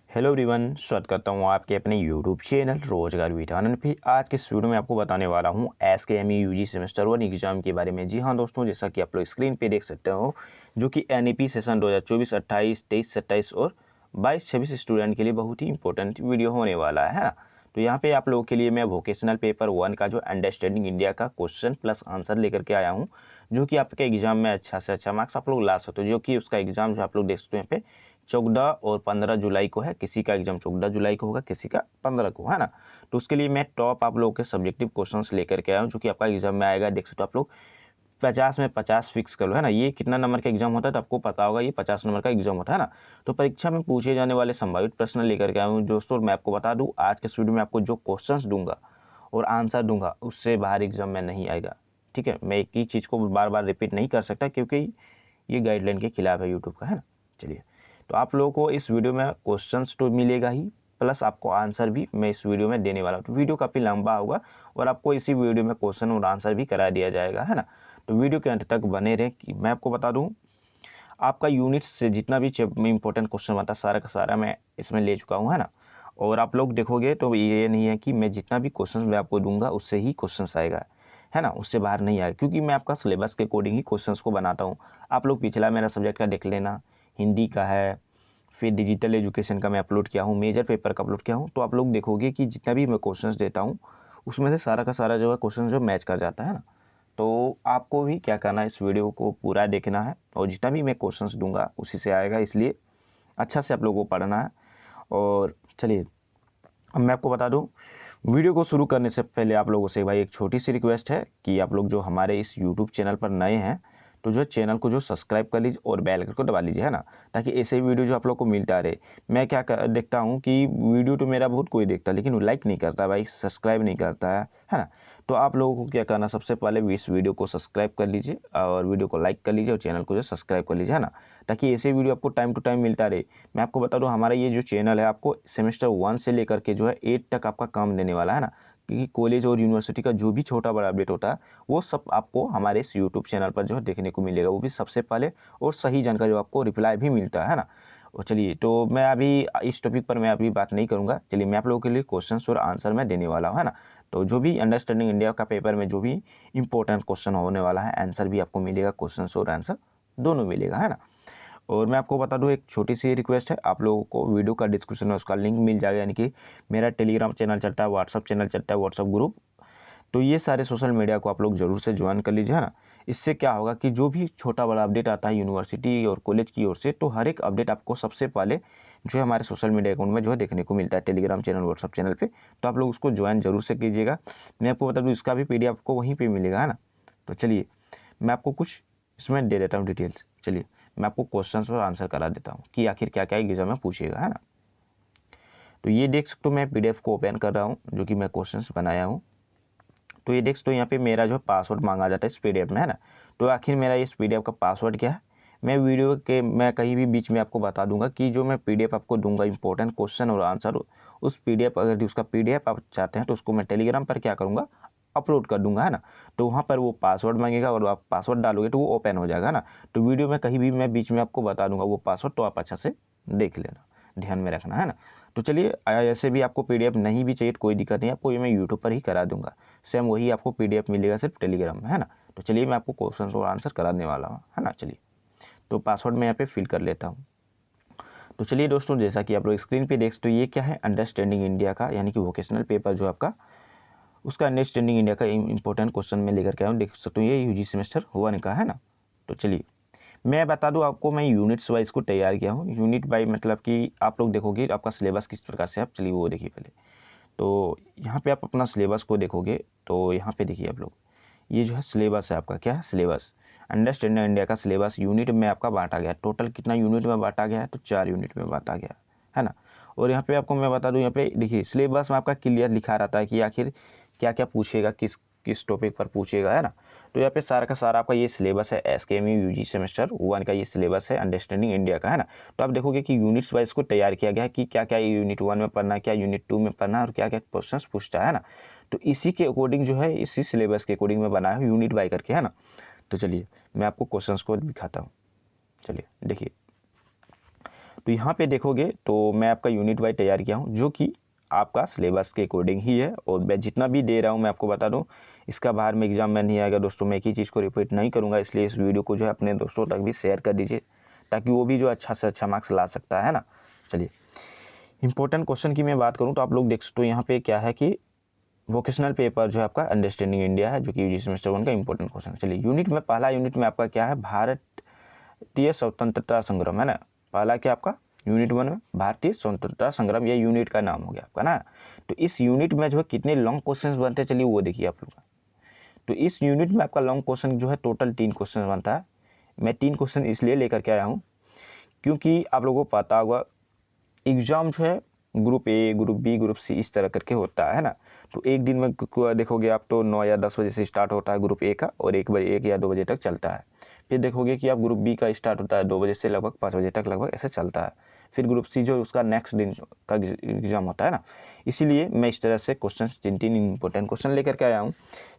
Hello everyone, स्वागत करता हूँ आपके अपने यूट्यूब चैनल रोजगार विधान पे। आज के इस वीडियो में आपको बताने वाला हूँ SKME यूजी सेमेस्टर 1 एग्जाम के बारे में। जी हाँ दोस्तों, जैसा कि आप लोग स्क्रीन पे देख सकते हो, जो कि NEP सेशन 2024, 28, 23, 27 और 22, 26 स्टूडेंट के लिए बहुत ही इंपॉर्टेंट वीडियो होने वाला है। तो यहाँ पे आप लोगों के लिए मैं वोकेशनल पेपर 1 का जो अंडरस्टैंडिंग इंडिया का क्वेश्चन प्लस आंसर लेकर के आया हूँ, जो कि आपके एग्जाम में अच्छा से अच्छा मार्क्स आप लोग ला सकते हो। जो कि उसका एग्जाम जो आप लोग देख सकते हो यहाँ पे 14 और 15 जुलाई को है। किसी का एग्जाम 14 जुलाई को होगा, किसी का 15 को, है ना। तो उसके लिए मैं टॉप आप लोगों के सब्जेक्टिव क्वेश्चंस लेकर के आया हूँ, जो कि आपका एग्जाम में आएगा। देख सकते हो आप लोग 50 में 50 फिक्स कर लो, है ना। ये कितना नंबर का एग्जाम होता है तो आपको पता होगा, ये 50 नंबर का एग्जाम होता है ना। तो परीक्षा में पूछे जाने वाले संभावित प्रश्न लेकर के आया हूँ दोस्तों। मैं आपको बता दूँ, आज के इस वीडियो में आपको जो क्वेश्चंस दूंगा और आंसर दूंगा, उससे बाहर एग्जाम में नहीं आएगा। ठीक है, मैं एक ही चीज़ को बार बार रिपीट नहीं कर सकता, क्योंकि ये गाइडलाइन के खिलाफ है यूट्यूब का, है ना। चलिए, तो आप लोगों को इस वीडियो में क्वेश्चंस तो मिलेगा ही, प्लस आपको आंसर भी मैं इस वीडियो में देने वाला हूँ। तो वीडियो काफ़ी लंबा होगा और आपको इसी वीडियो में क्वेश्चन और आंसर भी करा दिया जाएगा, है ना। तो वीडियो के अंत तक बने रहें। कि मैं आपको बता दूँ, आपका यूनिट से जितना भी इंपॉर्टेंट क्वेश्चन बनता है, सारा का सारा मैं इसमें ले चुका हूँ, है ना। और आप लोग देखोगे तो ये नहीं है कि मैं जितना भी क्वेश्चन मैं आपको दूंगा उससे ही क्वेश्चन आएगा, है ना, उससे बाहर नहीं आएगा, क्योंकि मैं आपका सिलेबस के अकॉर्डिंग ही क्वेश्चंस को बनाता हूँ। आप लोग पिछला मेरा सब्जेक्ट का देख लेना, हिंदी का है, फिर डिजिटल एजुकेशन का मैं अपलोड किया हूँ, मेजर पेपर का अपलोड किया हूँ। तो आप लोग देखोगे कि जितना भी मैं क्वेश्चंस देता हूँ, उसमें से सारा का सारा जो है क्वेश्चन जो मैच कर जाता है ना। तो आपको भी क्या करना है, इस वीडियो को पूरा देखना है, और जितना भी मैं क्वेश्चंस दूंगा उसी से आएगा, इसलिए अच्छा से आप लोगों को पढ़ना है। और चलिए, अब मैं आपको बता दूं, वीडियो को शुरू करने से पहले आप लोगों से भाई एक छोटी सी रिक्वेस्ट है कि आप लोग जो हमारे इस यूट्यूब चैनल पर नए हैं, तो जो चैनल को जो सब्सक्राइब कर लीजिए और बेल आइकन को दबा लीजिए, है ना, ताकि ऐसे वीडियो जो आप लोग को मिलता रहे। मैं देखता हूँ कि वीडियो तो मेरा बहुत कोई देखता है, लेकिन वो लाइक नहीं करता भाई, सब्सक्राइब नहीं करता है ना। तो आप लोगों को क्या करना, सबसे पहले भी इस वीडियो को सब्सक्राइब कर लीजिए और वीडियो को लाइक कर लीजिए और चैनल को जो सब्सक्राइब कर लीजिए, है ना, ताकि ऐसे वीडियो आपको टाइम टू टाइम मिलता रहे। मैं आपको बता दूं, हमारा ये जो चैनल है आपको सेमेस्टर 1 से लेकर के जो है 8 तक आपका काम देने वाला है ना। क्योंकि कॉलेज और यूनिवर्सिटी का जो भी छोटा बड़ा अपडेट होता है, वो सब आपको हमारे इस यूट्यूब चैनल पर जो है देखने को मिलेगा, वो भी सबसे पहले, और सही जानकारी आपको रिप्लाई भी मिलता है ना। और चलिए, तो मैं अभी इस टॉपिक पर मैं अभी बात नहीं करूंगा। चलिए, मैं आप लोगों के लिए क्वेश्चंस और आंसर मैं देने वाला हूँ, है ना। तो जो भी अंडरस्टैंडिंग इंडिया का पेपर में जो भी इंपॉर्टेंट क्वेश्चन होने वाला है, आंसर भी आपको मिलेगा, क्वेश्चंस और आंसर दोनों मिलेगा, है ना। और मैं आपको बता दूं, एक छोटी सी रिक्वेस्ट है, आप लोगों को वीडियो का डिस्क्रिप्शन में उसका लिंक मिल जाएगा, यानी कि मेरा टेलीग्राम चैनल चलता है, व्हाट्सअप चैनल चलता है, व्हाट्सअप ग्रुप। तो ये सारे सोशल मीडिया को आप लोग जरूर से ज्वाइन कर लीजिए, है ना। इससे क्या होगा कि जो भी छोटा बड़ा अपडेट आता है यूनिवर्सिटी और कॉलेज की ओर से, तो हर एक अपडेट आपको सबसे पहले जो है हमारे सोशल मीडिया अकाउंट में जो है देखने को मिलता है, टेलीग्राम चैनल, व्हाट्सअप चैनल पे। तो आप लोग उसको ज्वाइन जरूर से कीजिएगा। मैं आपको बता दूँ, इसका भी PDF आपको वहीं पर मिलेगा, है ना। तो चलिए, मैं आपको कुछ इसमें दे देता हूँ डिटेल्स। चलिए, मैं आपको क्वेश्चन और आंसर करा देता हूँ कि आखिर क्या क्या एग्जाम में पूछेगा, है ना। तो ये देख सकते हो, मैं PDF को ओपन कर रहा हूँ, जो कि मैं क्वेश्चंस बनाया हूँ। तो ये देख सकते हो, यहाँ पे मेरा जो पासवर्ड मांगा जाता है इस PDF में, है ना। तो आखिर मेरा इस PDF का पासवर्ड क्या है, मैं वीडियो के मैं कहीं भी बीच में आपको बता दूंगा कि जो मैं PDF आपको दूंगा इंपॉर्टेंट क्वेश्चन और आंसर, उस PDF, अगर उसका PDF आप चाहते हैं तो उसको मैं टेलीग्राम पर क्या करूँगा, अपलोड कर दूंगा, है ना। तो वहाँ पर वो पासवर्ड मांगेगा और आप पासवर्ड डालोगे तो वो ओपन हो जाएगा ना। तो वीडियो में कहीं भी मैं बीच में आपको बता दूंगा वो पासवर्ड, तो आप अच्छा से देख लेना, ध्यान में रखना, है ना। तो चलिए, ऐसे भी आपको PDF नहीं भी चाहिए तो कोई दिक्कत नहीं, आपको ये मैं यूट्यूब पर ही करा दूंगा। सेम वही आपको PDF मिलेगा, सिर्फ टेलीग्राम में, है ना। तो चलिए, मैं आपको क्वेश्चन और आंसर कराने वाला हूँ, है ना। चलिए, तो पासवर्ड मैं यहाँ पे फिल कर लेता हूँ। तो चलिए दोस्तों, जैसा कि आप लोग स्क्रीन पे देख सकते हो, ये क्या है, अंडरस्टैंडिंग इंडिया का, यानी कि वोकेशनल पेपर जो आपका, उसका अंडरस्टैंडिंग इंडिया का इंपॉर्टेंट क्वेश्चन में लेकर के आया हूँ। देख सकते हो, ये UG सेमेस्टर 1 का, है ना। तो चलिए, मैं बता दूं आपको, मैं यूनिट्स वाइज को तैयार किया हूँ। यूनिट बाई मतलब कि आप लोग देखोगे आपका सिलेबस किस प्रकार से, आप चलिए वो देखिए पहले। तो यहाँ पे आप अपना सिलेबस को देखोगे, तो यहाँ पे देखिए आप लोग, ये जो है सिलेबस है आपका, क्या है, सिलेबस अंडरस्टैंडिंग इंडिया का सिलेबस यूनिट में आपका बांटा गया है। टोटल कितना यूनिट में बांटा गया है, तो 4 यूनिट में बांटा गया है ना। और यहाँ पे आपको मैं बता दूँ, यहाँ पे देखिए सिलेबस में आपका क्लियर लिखा रहता है कि आखिर क्या क्या पूछेगा, किस किस टॉपिक पर पूछेगा, है ना। तो यहाँ पे सारा का सारा आपका ये सिलेबस है, SKME UG सेमेस्टर 1 का ये सिलेबस है अंडरस्टैंडिंग इंडिया का, है ना। तो आप देखोगे कि यूनिट्स वाइज को तैयार किया गया है कि क्या क्या यूनिट 1 में पढ़ना है, क्या यूनिट 2 में पढ़ना है, और क्या क्या क्वेश्चन पूछता है ना। तो इसी के अकॉर्डिंग जो है, इसी सिलेबस के अकॉर्डिंग मैं बनाया हूँ यूनिट बाय करके, है ना। तो चलिए, मैं आपको क्वेश्चंस को दिखाता हूँ। चलिए देखिए, तो यहाँ पे देखोगे तो मैं आपका यूनिट वाइज तैयार किया हूँ, जो कि आपका सिलेबस के अकॉर्डिंग ही है। और मैं जितना भी दे रहा हूँ मैं आपको बता दूँ, इसका बाहर में एग्जाम में नहीं आएगा दोस्तों। मैं एक ही चीज़ को रिपीट नहीं करूँगा, इसलिए इस वीडियो को जो है अपने दोस्तों तक भी शेयर कर दीजिए, ताकि वो भी जो अच्छा से अच्छा मार्क्स ला सकता है ना। चलिए, इंपॉर्टेंट क्वेश्चन की मैं बात करूँ तो आप लोग देख सकते हो यहाँ पे क्या है कि वोकेशनल पेपर जो है आपका अंडरस्टैंडिंग इंडिया है, जो कि यूजी सेमेस्टर 1 का इंपॉर्टेंट क्वेश्चन है। चलिए, यूनिट में पहला यूनिट में आपका क्या है, भारतीय स्वतंत्रता संग्राम है ना। पहला क्या आपका यूनिट 1 में भारतीय स्वतंत्रता संग्राम, ये यूनिट का नाम हो गया आपका ना। तो इस यूनिट में जो है कितने लॉन्ग क्वेश्चन बनते हैं, चलिए वो देखिए आप लोग। तो इस यूनिट में आपका लॉन्ग क्वेश्चन जो है टोटल 3 क्वेश्चन बनता है। मैं 3 क्वेश्चन इसलिए लेकर के आया हूँ क्योंकि आप लोगों को पता होगा एग्जाम जो है group A, group B, group C इस तरह करके होता है ना। तो एक दिन में देखोगे आप तो 9 या 10 बजे से स्टार्ट होता है ग्रुप ए का, और 1 या 2 बजे तक चलता है। फिर देखोगे कि आप ग्रुप बी का स्टार्ट होता है 2 बजे से लगभग 5 बजे तक, लगभग ऐसे चलता है। फिर ग्रुप सी जो उसका नेक्स्ट दिन का एग्जाम होता है ना। इसीलिए मैं इस तरह से क्वेश्चन 3 इंपॉर्टेंट क्वेश्चन लेकर के आया हूँ,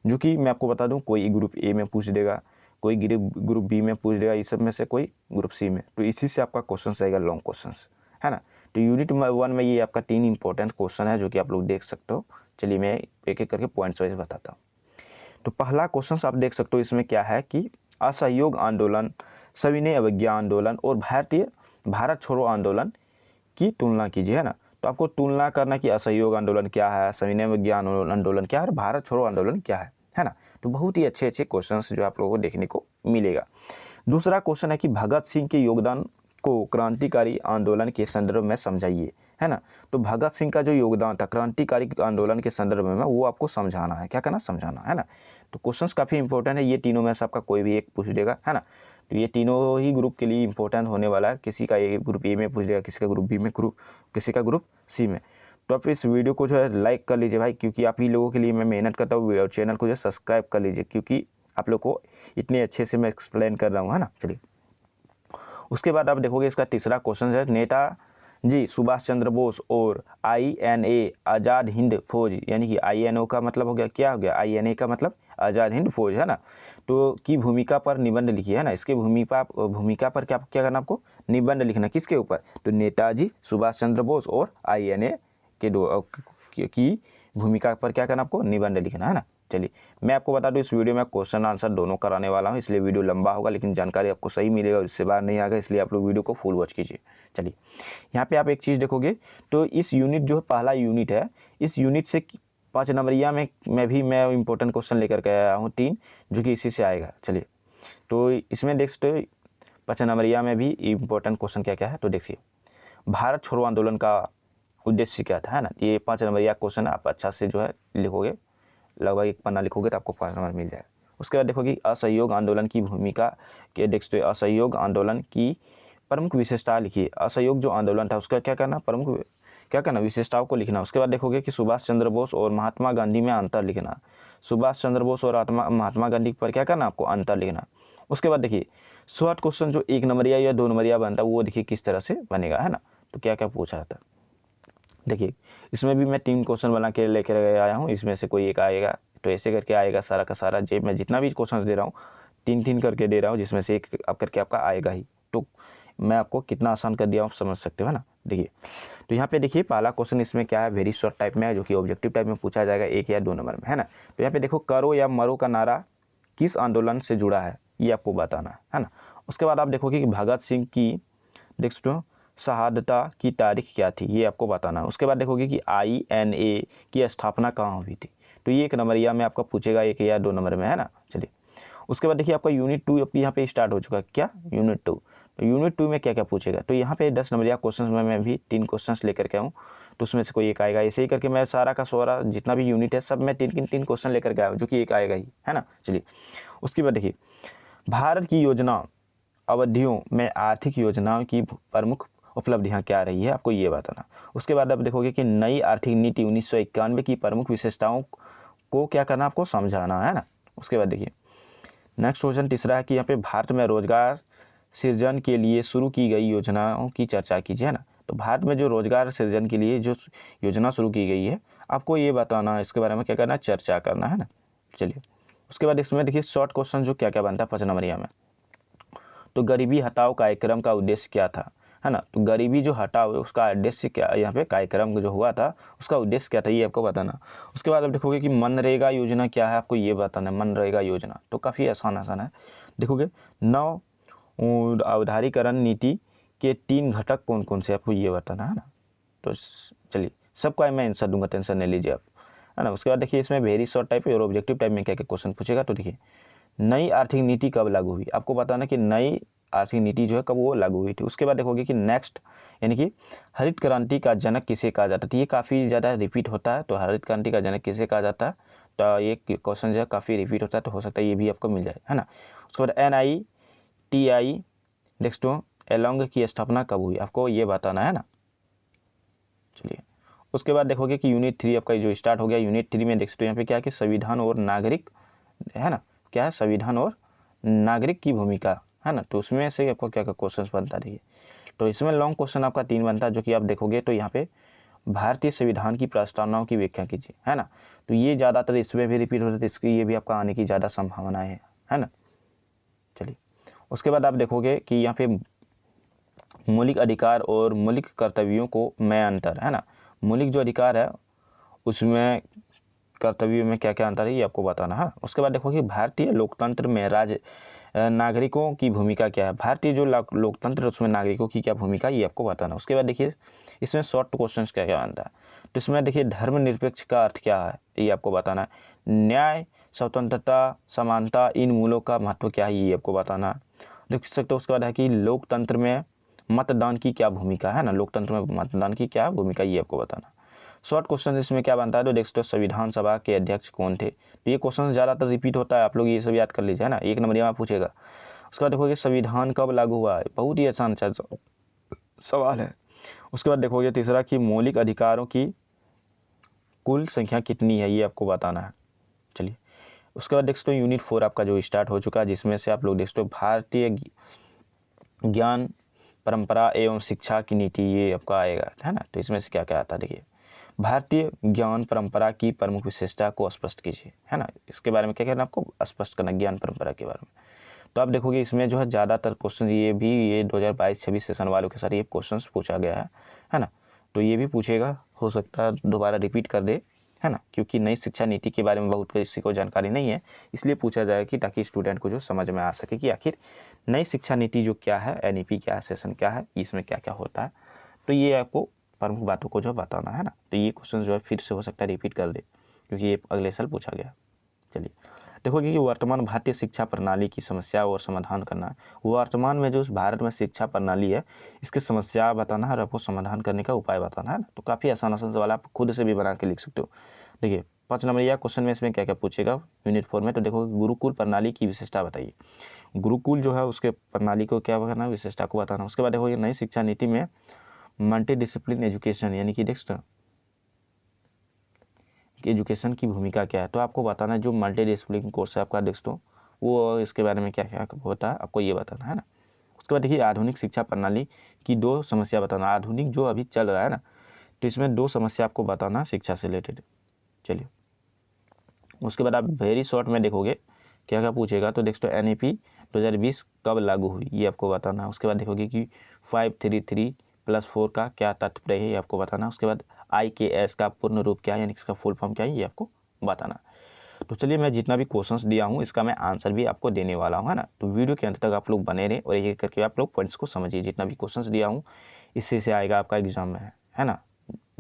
जो कि मैं आपको बता दूँ कोई ग्रुप ए में पूछ देगा, कोई ग्रुप बी में पूछ देगा, इस सब में से कोई ग्रुप सी में। तो इसी से आपका क्वेश्चन रहेगा लॉन्ग क्वेश्चन है ना। तो यूनिट 1 में ये आपका 3 इंपॉर्टेंट क्वेश्चन है, जो कि आप लोग देख सकते हो। चलिए मैं एक एक करके पॉइंट्स वाइज बताता हूँ। तो पहला क्वेश्चन आप देख सकते हो, इसमें क्या है कि असहयोग आंदोलन, सविनय अवज्ञा आंदोलन और भारत छोड़ो आंदोलन की तुलना कीजिए, है ना। तो आपको तुलना करना कि असहयोग आंदोलन क्या है, सविनय अवज्ञा आंदोलन क्या है और भारत छोड़ो आंदोलन क्या है ना। तो बहुत ही अच्छे अच्छे क्वेश्चन जो आप लोगों को देखने को मिलेगा। दूसरा क्वेश्चन है कि भगत सिंह के योगदान को क्रांतिकारी आंदोलन के संदर्भ में समझाइए, है ना। तो भगत सिंह का जो योगदान था क्रांतिकारी आंदोलन के संदर्भ में वो आपको समझाना है, क्या करना, समझाना है ना। तो क्वेश्चंस काफ़ी इंपॉर्टेंट है, ये तीनों में से आपका कोई भी एक पूछ देगा, है ना। तो ये तीनों ही ग्रुप के लिए इंपॉर्टेंट होने वाला है। किसी का ये ग्रुप ए में पूछ देगा, किसी का ग्रुप बी में, किसी का ग्रुप सी में। तो आप इस वीडियो को जो है लाइक कर लीजिए भाई, क्योंकि आप ही लोगों के लिए मैं मेहनत करता हूँ। और चैनल को जो सब्सक्राइब कर लीजिए, क्योंकि आप लोग को इतने अच्छे से मैं एक्सप्लेन कर रहा हूँ, है ना। चलिए, उसके बाद आप देखोगे इसका तीसरा क्वेश्चन है, नेताजी सुभाष चंद्र बोस और INA आज़ाद हिंद फौज, यानी कि INO का मतलब हो गया, क्या हो गया, INA का मतलब आज़ाद हिंद फौज, है ना। तो की भूमिका पर निबंध लिखिए, है ना। इसके भूमिका पर क्या क्या करना आपको, निबंध लिखना। किसके ऊपर, तो नेताजी सुभाष चंद्र बोस और INA के की भूमिका पर क्या करना आपको, निबंध लिखना, है ना। चलिए, मैं आपको बता दूं इस वीडियो में क्वेश्चन आंसर दोनों कराने वाला हूं, इसलिए वीडियो लंबा होगा, लेकिन जानकारी आपको सही मिलेगा और इससे बाहर नहीं आएगा, इसलिए आप लोग वीडियो को फुल वॉच कीजिए। चलिए, यहाँ पे आप एक चीज़ देखोगे, तो इस यूनिट जो पहला यूनिट है, इस यूनिट से 5 नंबरिया में मैं इंपॉर्टेंट क्वेश्चन लेकर के आया हूँ 3, जो कि इसी से आएगा। चलिए, तो इसमें देख सकते हो 5 नंबरिया में भी इंपॉर्टेंट क्वेश्चन क्या क्या है। तो देखिए, भारत छोड़ो आंदोलन का उद्देश्य क्या था, है ना। ये 5 नंबरिया क्वेश्चन आप अच्छा से जो है लिखोगे, लगभग 1 पन्ना लिखोगे तो आपको 5 नंबर मिल जाएगा। उसके बाद देखोगे असहयोग आंदोलन की भूमिका के देख सकते, असहयोग आंदोलन की प्रमुख विशेषता लिखिए। असहयोग जो आंदोलन था उसका क्या करना, प्रमुख क्या करना, विशेषताओं को लिखना। उसके बाद देखोगे कि सुभाष चंद्र बोस और महात्मा गांधी में अंतर लिखना। सुभाष चंद्र बोस और महात्मा गांधी पर क्या करना, आपको अंतर लिखना। उसके बाद देखिए शॉर्ट क्वेश्चन जो 1 नंबरिया या 2 नंबरिया बनता है, वो देखिए किस तरह से बनेगा, है ना। तो क्या क्या पूछा जाता है, देखिए इसमें भी मैं 3 क्वेश्चन बना के लेकर आया हूँ, इसमें से कोई एक आएगा। तो ऐसे करके आएगा सारा का सारा, जेब में जितना भी क्वेश्चन दे रहा हूँ 3 करके दे रहा हूँ, जिसमें से एक अब करके आपका आएगा ही। तो मैं आपको कितना आसान कर दिया हूँ, आप समझ सकते हो, है ना। देखिए, तो यहाँ पे देखिए पहला क्वेश्चन इसमें क्या है, वेरी शॉर्ट टाइप में है, जो कि ऑब्जेक्टिव टाइप में पूछा जाएगा 1 या 2 नंबर में, है ना। तो यहाँ पे देखो, करो या मरो का नारा किस आंदोलन से जुड़ा है, ये आपको बताना है ना। उसके बाद आप देखोगे कि भगत सिंह की देख सकते हो शहादता की तारीख क्या थी, ये आपको बताना है। उसके बाद देखोगे कि INA की स्थापना कहाँ हुई थी। तो ये 1 नंबरिया में आपका पूछेगा 1 या 2 नंबर में, है ना। चलिए, उसके बाद देखिए आपका यूनिट 2 अब यहाँ पे स्टार्ट हो चुका है, क्या, यूनिट 2। तो यूनिट 2 में क्या क्या पूछेगा, तो यहाँ पे 10 नंबरिया क्वेश्चन में मैं भी 3 क्वेश्चन लेकर के आऊँ, तो उसमें से कोई एक आएगा। ऐसे ही करके मैं सारा का सारा जितना भी यूनिट है सब में 3 क्वेश्चन लेकर के आया हूँ, जो कि एक आएगा ही, है ना। चलिए, उसके बाद देखिए भारत की योजना अवधियों में आर्थिक योजनाओं की प्रमुख उपलब्धियां क्या रही है, आपको ये बताना। उसके बाद आप देखोगे कि नई आर्थिक नीति 1991 की प्रमुख विशेषताओं को क्या करना, आपको समझाना है ना। उसके बाद देखिए नेक्स्ट क्वेश्चन तीसरा है कि यहाँ पे भारत में रोजगार सृजन के लिए शुरू की गई योजनाओं की चर्चा कीजिए, है ना। तो भारत में जो रोजगार सृजन के लिए जो योजना शुरू की गई है, आपको ये बताना है, इसके बारे में क्या करना है, चर्चा करना है ना। चलिए, उसके बाद इसमें देखिए शॉर्ट क्वेश्चन जो क्या क्या बनता है 5 नंबरिया में। तो गरीबी हटाओ कार्यक्रम का उद्देश्य क्या था, है ना। तो गरीबी जो हटाओ उसका उद्देश्य क्या, यहाँ पे कार्यक्रम जो हुआ था उसका उद्देश्य क्या था, ये आपको बताना। उसके बाद आप देखोगे कि मनरेगा योजना क्या है, आपको ये बताना है। मनरेगा योजना तो काफ़ी आसान आसान है। देखोगे नव अवधारीकरण नीति के 3 घटक कौन कौन से, आपको ये बताना है ना। तो चलिए सबका मैं आंसर दूंगा, टेंशन नहीं लीजिए आप, है ना। उसके बाद देखिए इसमें वेरी शॉर्ट टाइप और ऑब्जेक्टिव टाइप में क्या क्या क्वेश्चन पूछेगा। तो देखिए नई आर्थिक नीति कब लागू हुई, आपको बताना कि नई आर्थिक नीति जो है कब वो लागू हुई थी। उसके बाद देखोगे कि नेक्स्ट यानी कि हरित क्रांति का जनक किसे कहा जाता है। तो ये काफ़ी ज़्यादा रिपीट होता है, तो हरित क्रांति का जनक किसे कहा जाता है, तो ये क्वेश्चन जो है काफ़ी रिपीट होता है, तो हो सकता है ये भी आपको मिल जाए, है ना। उसके बाद NITI नेक्स्ट एलोंग की स्थापना कब हुई, आपको ये बताना है ना। चलिए उसके बाद देखोगे कि यूनिट 3 आपका जो स्टार्ट हो गया। यूनिट 3 में देख सकते हो यहाँ पे क्या है कि संविधान और नागरिक, है ना, क्या है संविधान और नागरिक की भूमिका, है ना। तो उसमें से आपको क्या क्या क्वेश्चन बनता रही है। तो इसमें लॉन्ग क्वेश्चन आपका 3 बनता है, जो कि आप देखोगे तो यहाँ पे भारतीय संविधान की प्रस्तावनाओं की व्याख्या कीजिए, है ना। तो ये ज़्यादातर इसमें भी रिपीट होता है, इसकी ये भी आपका आने की ज़्यादा संभावना है ना। चलिए उसके बाद आप देखोगे कि यहाँ पे मौलिक अधिकार और मौलिक कर्तव्यों को में अंतर, है ना। मौलिक जो अधिकार है उसमें कर्तव्यों में क्या क्या अंतर है, ये आपको बताना है। उसके बाद देखो कि भारतीय लोकतंत्र में नागरिकों की भूमिका क्या है। भारतीय जो लोकतंत्र है उसमें नागरिकों की क्या भूमिका, ये आपको बताना। उसके बाद देखिए इसमें शॉर्ट क्वेश्चन क्या क्या बनता है। तो इसमें देखिए धर्मनिरपेक्ष का अर्थ क्या है, ये आपको बताना है। न्याय, स्वतंत्रता, समानता, इन मूलों का महत्व क्या है, ये आपको बताना है। देख सकते हो उसके बाद है कि लोकतंत्र में मतदान की क्या भूमिका है ना, लोकतंत्र में मतदान की क्या भूमिका, ये आपको बताना। शॉर्ट क्वेश्चन इसमें क्या बनता है, तो देखते हो संविधान सभा के अध्यक्ष कौन थे। तो ये क्वेश्चन ज़्यादातर रिपीट होता है, आप लोग ये सब याद कर लीजिए, है ना। 1 नंबर यहाँ पूछेगा। उसके बाद देखोगे संविधान कब लागू हुआ है, बहुत ही आसान सवाल है। उसके बाद देखोगे तीसरा कि मौलिक अधिकारों की कुल संख्या कितनी है, ये आपको बताना है। चलिए उसके बाद देखते हो यूनिट 4 आपका जो स्टार्ट हो चुका है, जिसमें से आप लोग देखते हो भारतीय ज्ञान परंपरा एवं शिक्षा की नीति, ये आपका आएगा, है ना। तो इसमें से क्या क्या आता है, देखिए भारतीय ज्ञान परंपरा की प्रमुख विशेषता को स्पष्ट कीजिए, है ना। इसके बारे में क्या करना आपको स्पष्ट करना, ज्ञान परंपरा के बारे में। तो आप देखोगे इसमें जो है ज़्यादातर क्वेश्चन ये 2022-26 सेशन वालों के साथ ये क्वेश्चन पूछा गया है ना। तो ये भी पूछेगा, हो सकता है दोबारा रिपीट कर दे, है ना, क्योंकि नई शिक्षा नीति के बारे में बहुत किसी को जानकारी नहीं है, इसलिए पूछा जाए कि ताकि स्टूडेंट को जो समझ में आ सके कि आखिर नई शिक्षा नीति जो क्या है, NEP क्या है, सेशन क्या है, इसमें क्या क्या होता है। तो ये आपको प्रमुख बातों को जो बताना है ना। तो ये क्वेश्चन जो है फिर से हो सकता है रिपीट कर दे, क्योंकि ये अगले साल पूछा गया। चलिए देखोगे कि वर्तमान भारतीय शिक्षा प्रणाली की समस्या और समाधान करना है। वर्तमान में जो भारत में शिक्षा प्रणाली है इसकी समस्या बताना है और आपको समाधान करने का उपाय बताना है ना। तो काफ़ी आसान आसान सवाल आप खुद से भी बना के लिख सकते हो। देखिए 5 नंबर या क्वेश्चन में इसमें क्या क्या पूछेगा यूनिट 4 में। तो देखो गुरुकुल प्रणाली की विशेषता बताइए। गुरुकुल जो है उसके प्रणाली को क्या बताना, विशेषता को बताना। उसके बाद देखो ये नई शिक्षा नीति में मल्टी डिसिप्लिन एजुकेशन यानी कि देख कि एजुकेशन की भूमिका क्या है, तो आपको बताना है। जो मल्टी डिसिप्लिन कोर्स है आपका देख वो इसके बारे में क्या क्या होता है आपको ये बताना है ना। उसके बाद देखिए आधुनिक शिक्षा प्रणाली की 2 समस्या बताना। आधुनिक जो अभी चल रहा है ना, तो इसमें 2 समस्या आपको बताना शिक्षा से रिलेटेड। चलिए उसके बाद आप वेरी शॉर्ट में देखोगे क्या क्या पूछेगा। तो देखो NEP 2020 कब लागू हुई, ये आपको बताना है। उसके बाद देखोगे कि 533+4 का क्या तात्पर्य है, ये आपको बताना। उसके बाद IKS का पूर्ण रूप क्या है, यानी इसका फुल फॉर्म क्या है, ये आपको बताना। तो चलिए मैं जितना भी क्वेश्चंस दिया हूँ इसका मैं आंसर भी आपको देने वाला हूँ, है ना। तो वीडियो के अंत तक आप लोग बने रहें और एक एक करके आप लोग पॉइंट्स को समझिए। जितना भी क्वेश्चंस दिया हूँ इससे से आएगा आपका एग्जाम में, है ना,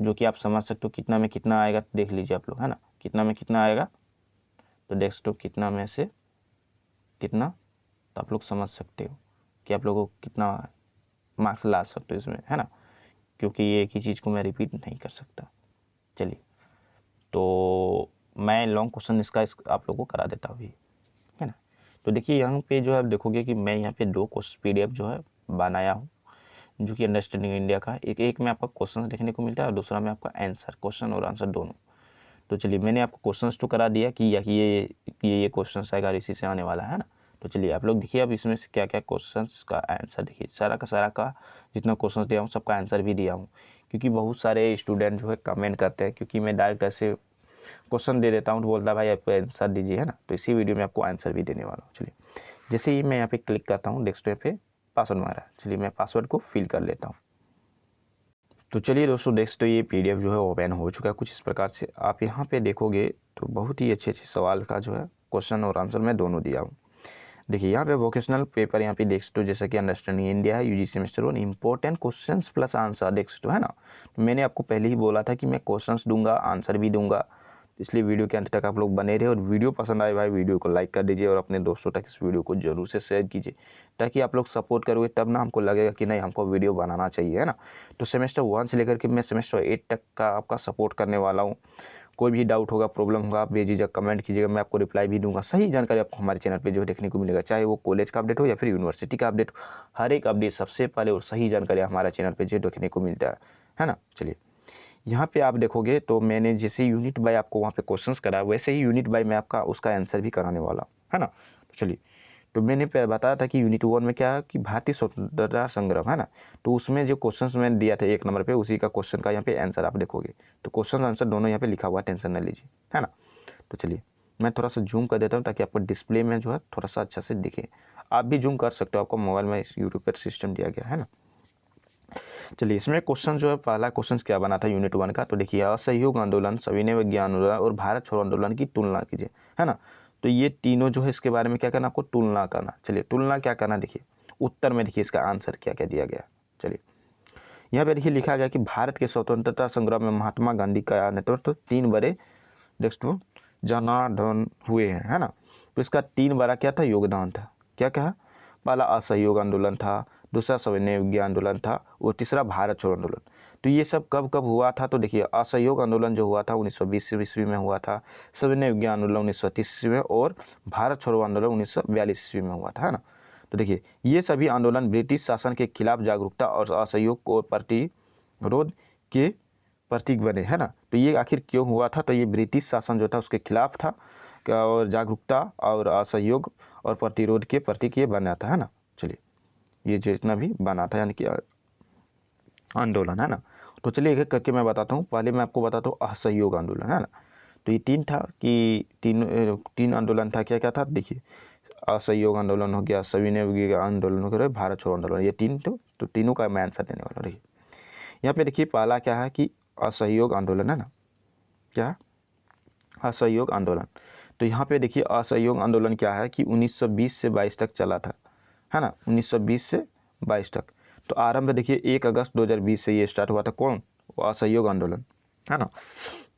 जो कि आप समझ सकते हो। कितना में कितना आएगा देख लीजिए आप लोग, है ना, कितना में कितना आएगा। तो देख सकते हो कितना में से कितना, तो आप लोग समझ सकते हो कि आप लोगों को कितना मार्क्स ला सकते हो इसमें, है ना, क्योंकि ये एक ही चीज़ को मैं रिपीट नहीं कर सकता। चलिए तो मैं लॉन्ग क्वेश्चन इसका आप लोगों को करा देता हूँ अभी, है ना। तो देखिए यहाँ पे जो है आप देखोगे कि मैं यहाँ पे 2 क्वेश्चन PDF जो है बनाया हूँ, जो कि अंडरस्टैंडिंग इंडिया का एक में आपका क्वेश्चन देखने को मिलता है और दूसरा में आपका आंसर, क्वेश्चन और आंसर दोनों। तो चलिए मैंने आपको क्वेश्चंस तो करा दिया कि ये क्वेश्चन आएगा और इसी से आने वाला है ना। तो चलिए आप लोग देखिए अब इसमें से क्या क्या क्वेश्चंस का आंसर देखिए। सारा का जितना क्वेश्चंस दिया हूँ सबका आंसर भी दिया हूँ, क्योंकि बहुत सारे स्टूडेंट जो है कमेंट करते हैं, क्योंकि मैं डायरेक्ट ऐसे क्वेश्चन दे देता हूँ तो बोलता है भाई आप आंसर दीजिए, है ना। तो इसी वीडियो में आपको आंसर भी देने वाला हूँ। चलिए जैसे ही मैं यहाँ पे क्लिक करता हूँ डेस्कटॉप पे पासवर्ड मांग रहा है। चलिए मैं पासवर्ड को फिल कर लेता हूँ। तो चलिए दोस्तों देख सकते हो ये पीडीएफ जो है ओपन हो चुका है कुछ इस प्रकार से। आप यहाँ पे देखोगे तो बहुत ही अच्छे सवाल का जो है क्वेश्चन और आंसर मैं दोनों दिया हूँ। देखिए यहाँ पे वोकेशनल पेपर यहाँ पे देख सकते हो जैसा कि अंडरस्टैंडिंग इंडिया है UG semester 1 important questions plus answer देख सकते हो, है ना। तो मैंने आपको पहले ही बोला था कि मैं क्वेश्चंस दूंगा, आंसर भी दूंगा, इसलिए वीडियो के अंत तक आप लोग बने रहे। और वीडियो पसंद आए भाई वीडियो को लाइक कर दीजिए और अपने दोस्तों तक इस वीडियो को जरूर से शेयर कीजिए, ताकि आप लोग सपोर्ट करोगे तब ना हमको लगेगा कि नहीं हमको वीडियो बनाना चाहिए, है ना। तो सेमेस्टर 1 से लेकर के मैं सेमेस्टर 8 तक का आपका सपोर्ट करने वाला हूँ। कोई भी डाउट होगा, प्रॉब्लम होगा, आप बेझिझक कमेंट कीजिएगा, मैं आपको रिप्लाई भी दूंगा। सही जानकारी आपको हमारे चैनल पे जो है देखने को मिलेगा, चाहे वो कॉलेज का अपडेट हो या फिर यूनिवर्सिटी का अपडेट हो। हर एक अपडेट सबसे पहले और सही जानकारी हमारे चैनल पे जो देखने को मिलता है ना। चलिए यहाँ पे आप देखोगे तो मैंने जैसे यूनिट बाय आपको वहाँ पे क्वेश्चंस करा, वैसे ही यूनिट बाय मैं आपका उसका आंसर भी कराने वाला हूँ, है ना। तो चलिए, तो मैंने बताया था कि यूनिट 1 में क्या है कि भारतीय स्वतंत्रता संग्राम, है ना। तो उसमें जो क्वेश्चंस मैंने दिया था 1 नंबर पे, उसी का क्वेश्चन का यहाँ पे आंसर आप देखोगे। तो क्वेश्चन आंसर दोनों यहाँ पे लिखा हुआ है, टेंशन न लीजिए, है ना। तो चलिए मैं थोड़ा सा जूम कर देता हूँ ताकि आपको डिस्प्ले में जो है थोड़ा सा अच्छा से दिखे। आप भी जूम कर सकते हो, आपको मोबाइल में इस यूट्यूब पर सिस्टम दिया गया है ना। चलिए इसमें क्वेश्चन जो है, पहला क्वेश्चन क्या बना था यूनिट 1 का, तो देखिए असहयोग आंदोलन, सविनय विज्ञान आंदोलन और भारत छोड़ो आंदोलन की तुलना कीजिए, है ना। तो ये तीनों जो है इसके बारे में क्या करना, आपको तुलना करना। चलिए तुलना क्या करना, देखिए उत्तर में देखिए इसका आंसर क्या क्या दिया गया। चलिए यहाँ पे देखिए लिखा गया कि भारत के स्वतंत्रता संग्राम में महात्मा गांधी का नेतृत्व 3 बड़े देखो जनार्दन हुए हैं, है ना। तो इसका 3 बड़ा क्या था, योगदान था। क्या क्या, पहला असहयोग आंदोलन था, दूसरा सविनय विज्ञान आंदोलन था और तीसरा भारत छोड़ो आंदोलन। तो ये सब कब कब हुआ था, तो देखिए असहयोग आंदोलन जो हुआ था 1920 ईस्वी में हुआ था, सविनय विज्ञान आंदोलन 1930 ईस्वी में और भारत छोड़ो आंदोलन 1942 ईस्वी में हुआ था, है ना। तो देखिए ये सभी आंदोलन ब्रिटिश शासन के खिलाफ जागरूकता और असहयोग को प्रतिरोध के प्रतीक बने, है ना। तो ये आखिर क्यों हुआ था, तो ये ब्रिटिश शासन जो था उसके खिलाफ था और जागरूकता और असहयोग और प्रतिरोध के प्रतीक ये बना था, है ना। चलिए ये जितना भी बना था यानी कि आंदोलन, है ना। तो चलिए एक एक करके मैं बताता हूँ। पहले मैं आपको बताता हूँ असहयोग आंदोलन, है ना। तो ये 3 था कि तीन आंदोलन था, क्या क्या था, देखिए असहयोग आंदोलन हो गया, सविनय विज्ञान आंदोलन हो गया, भारत छोड़ो आंदोलन, ये 3 तो तीनों का मैं आंसर देने वाला हूँ। देखिए यहाँ पे देखिए पहला क्या है कि असहयोग आंदोलन, है ना। क्या, असहयोग आंदोलन। तो यहाँ पे देखिए असहयोग आंदोलन क्या है कि 1920 से 22 तक चला था, है ना। 1920 से 22 तक। तो आरंभ देखिए 1 अगस्त 2020 से ये स्टार्ट हुआ था, कौन, वो असहयोग आंदोलन, है ना।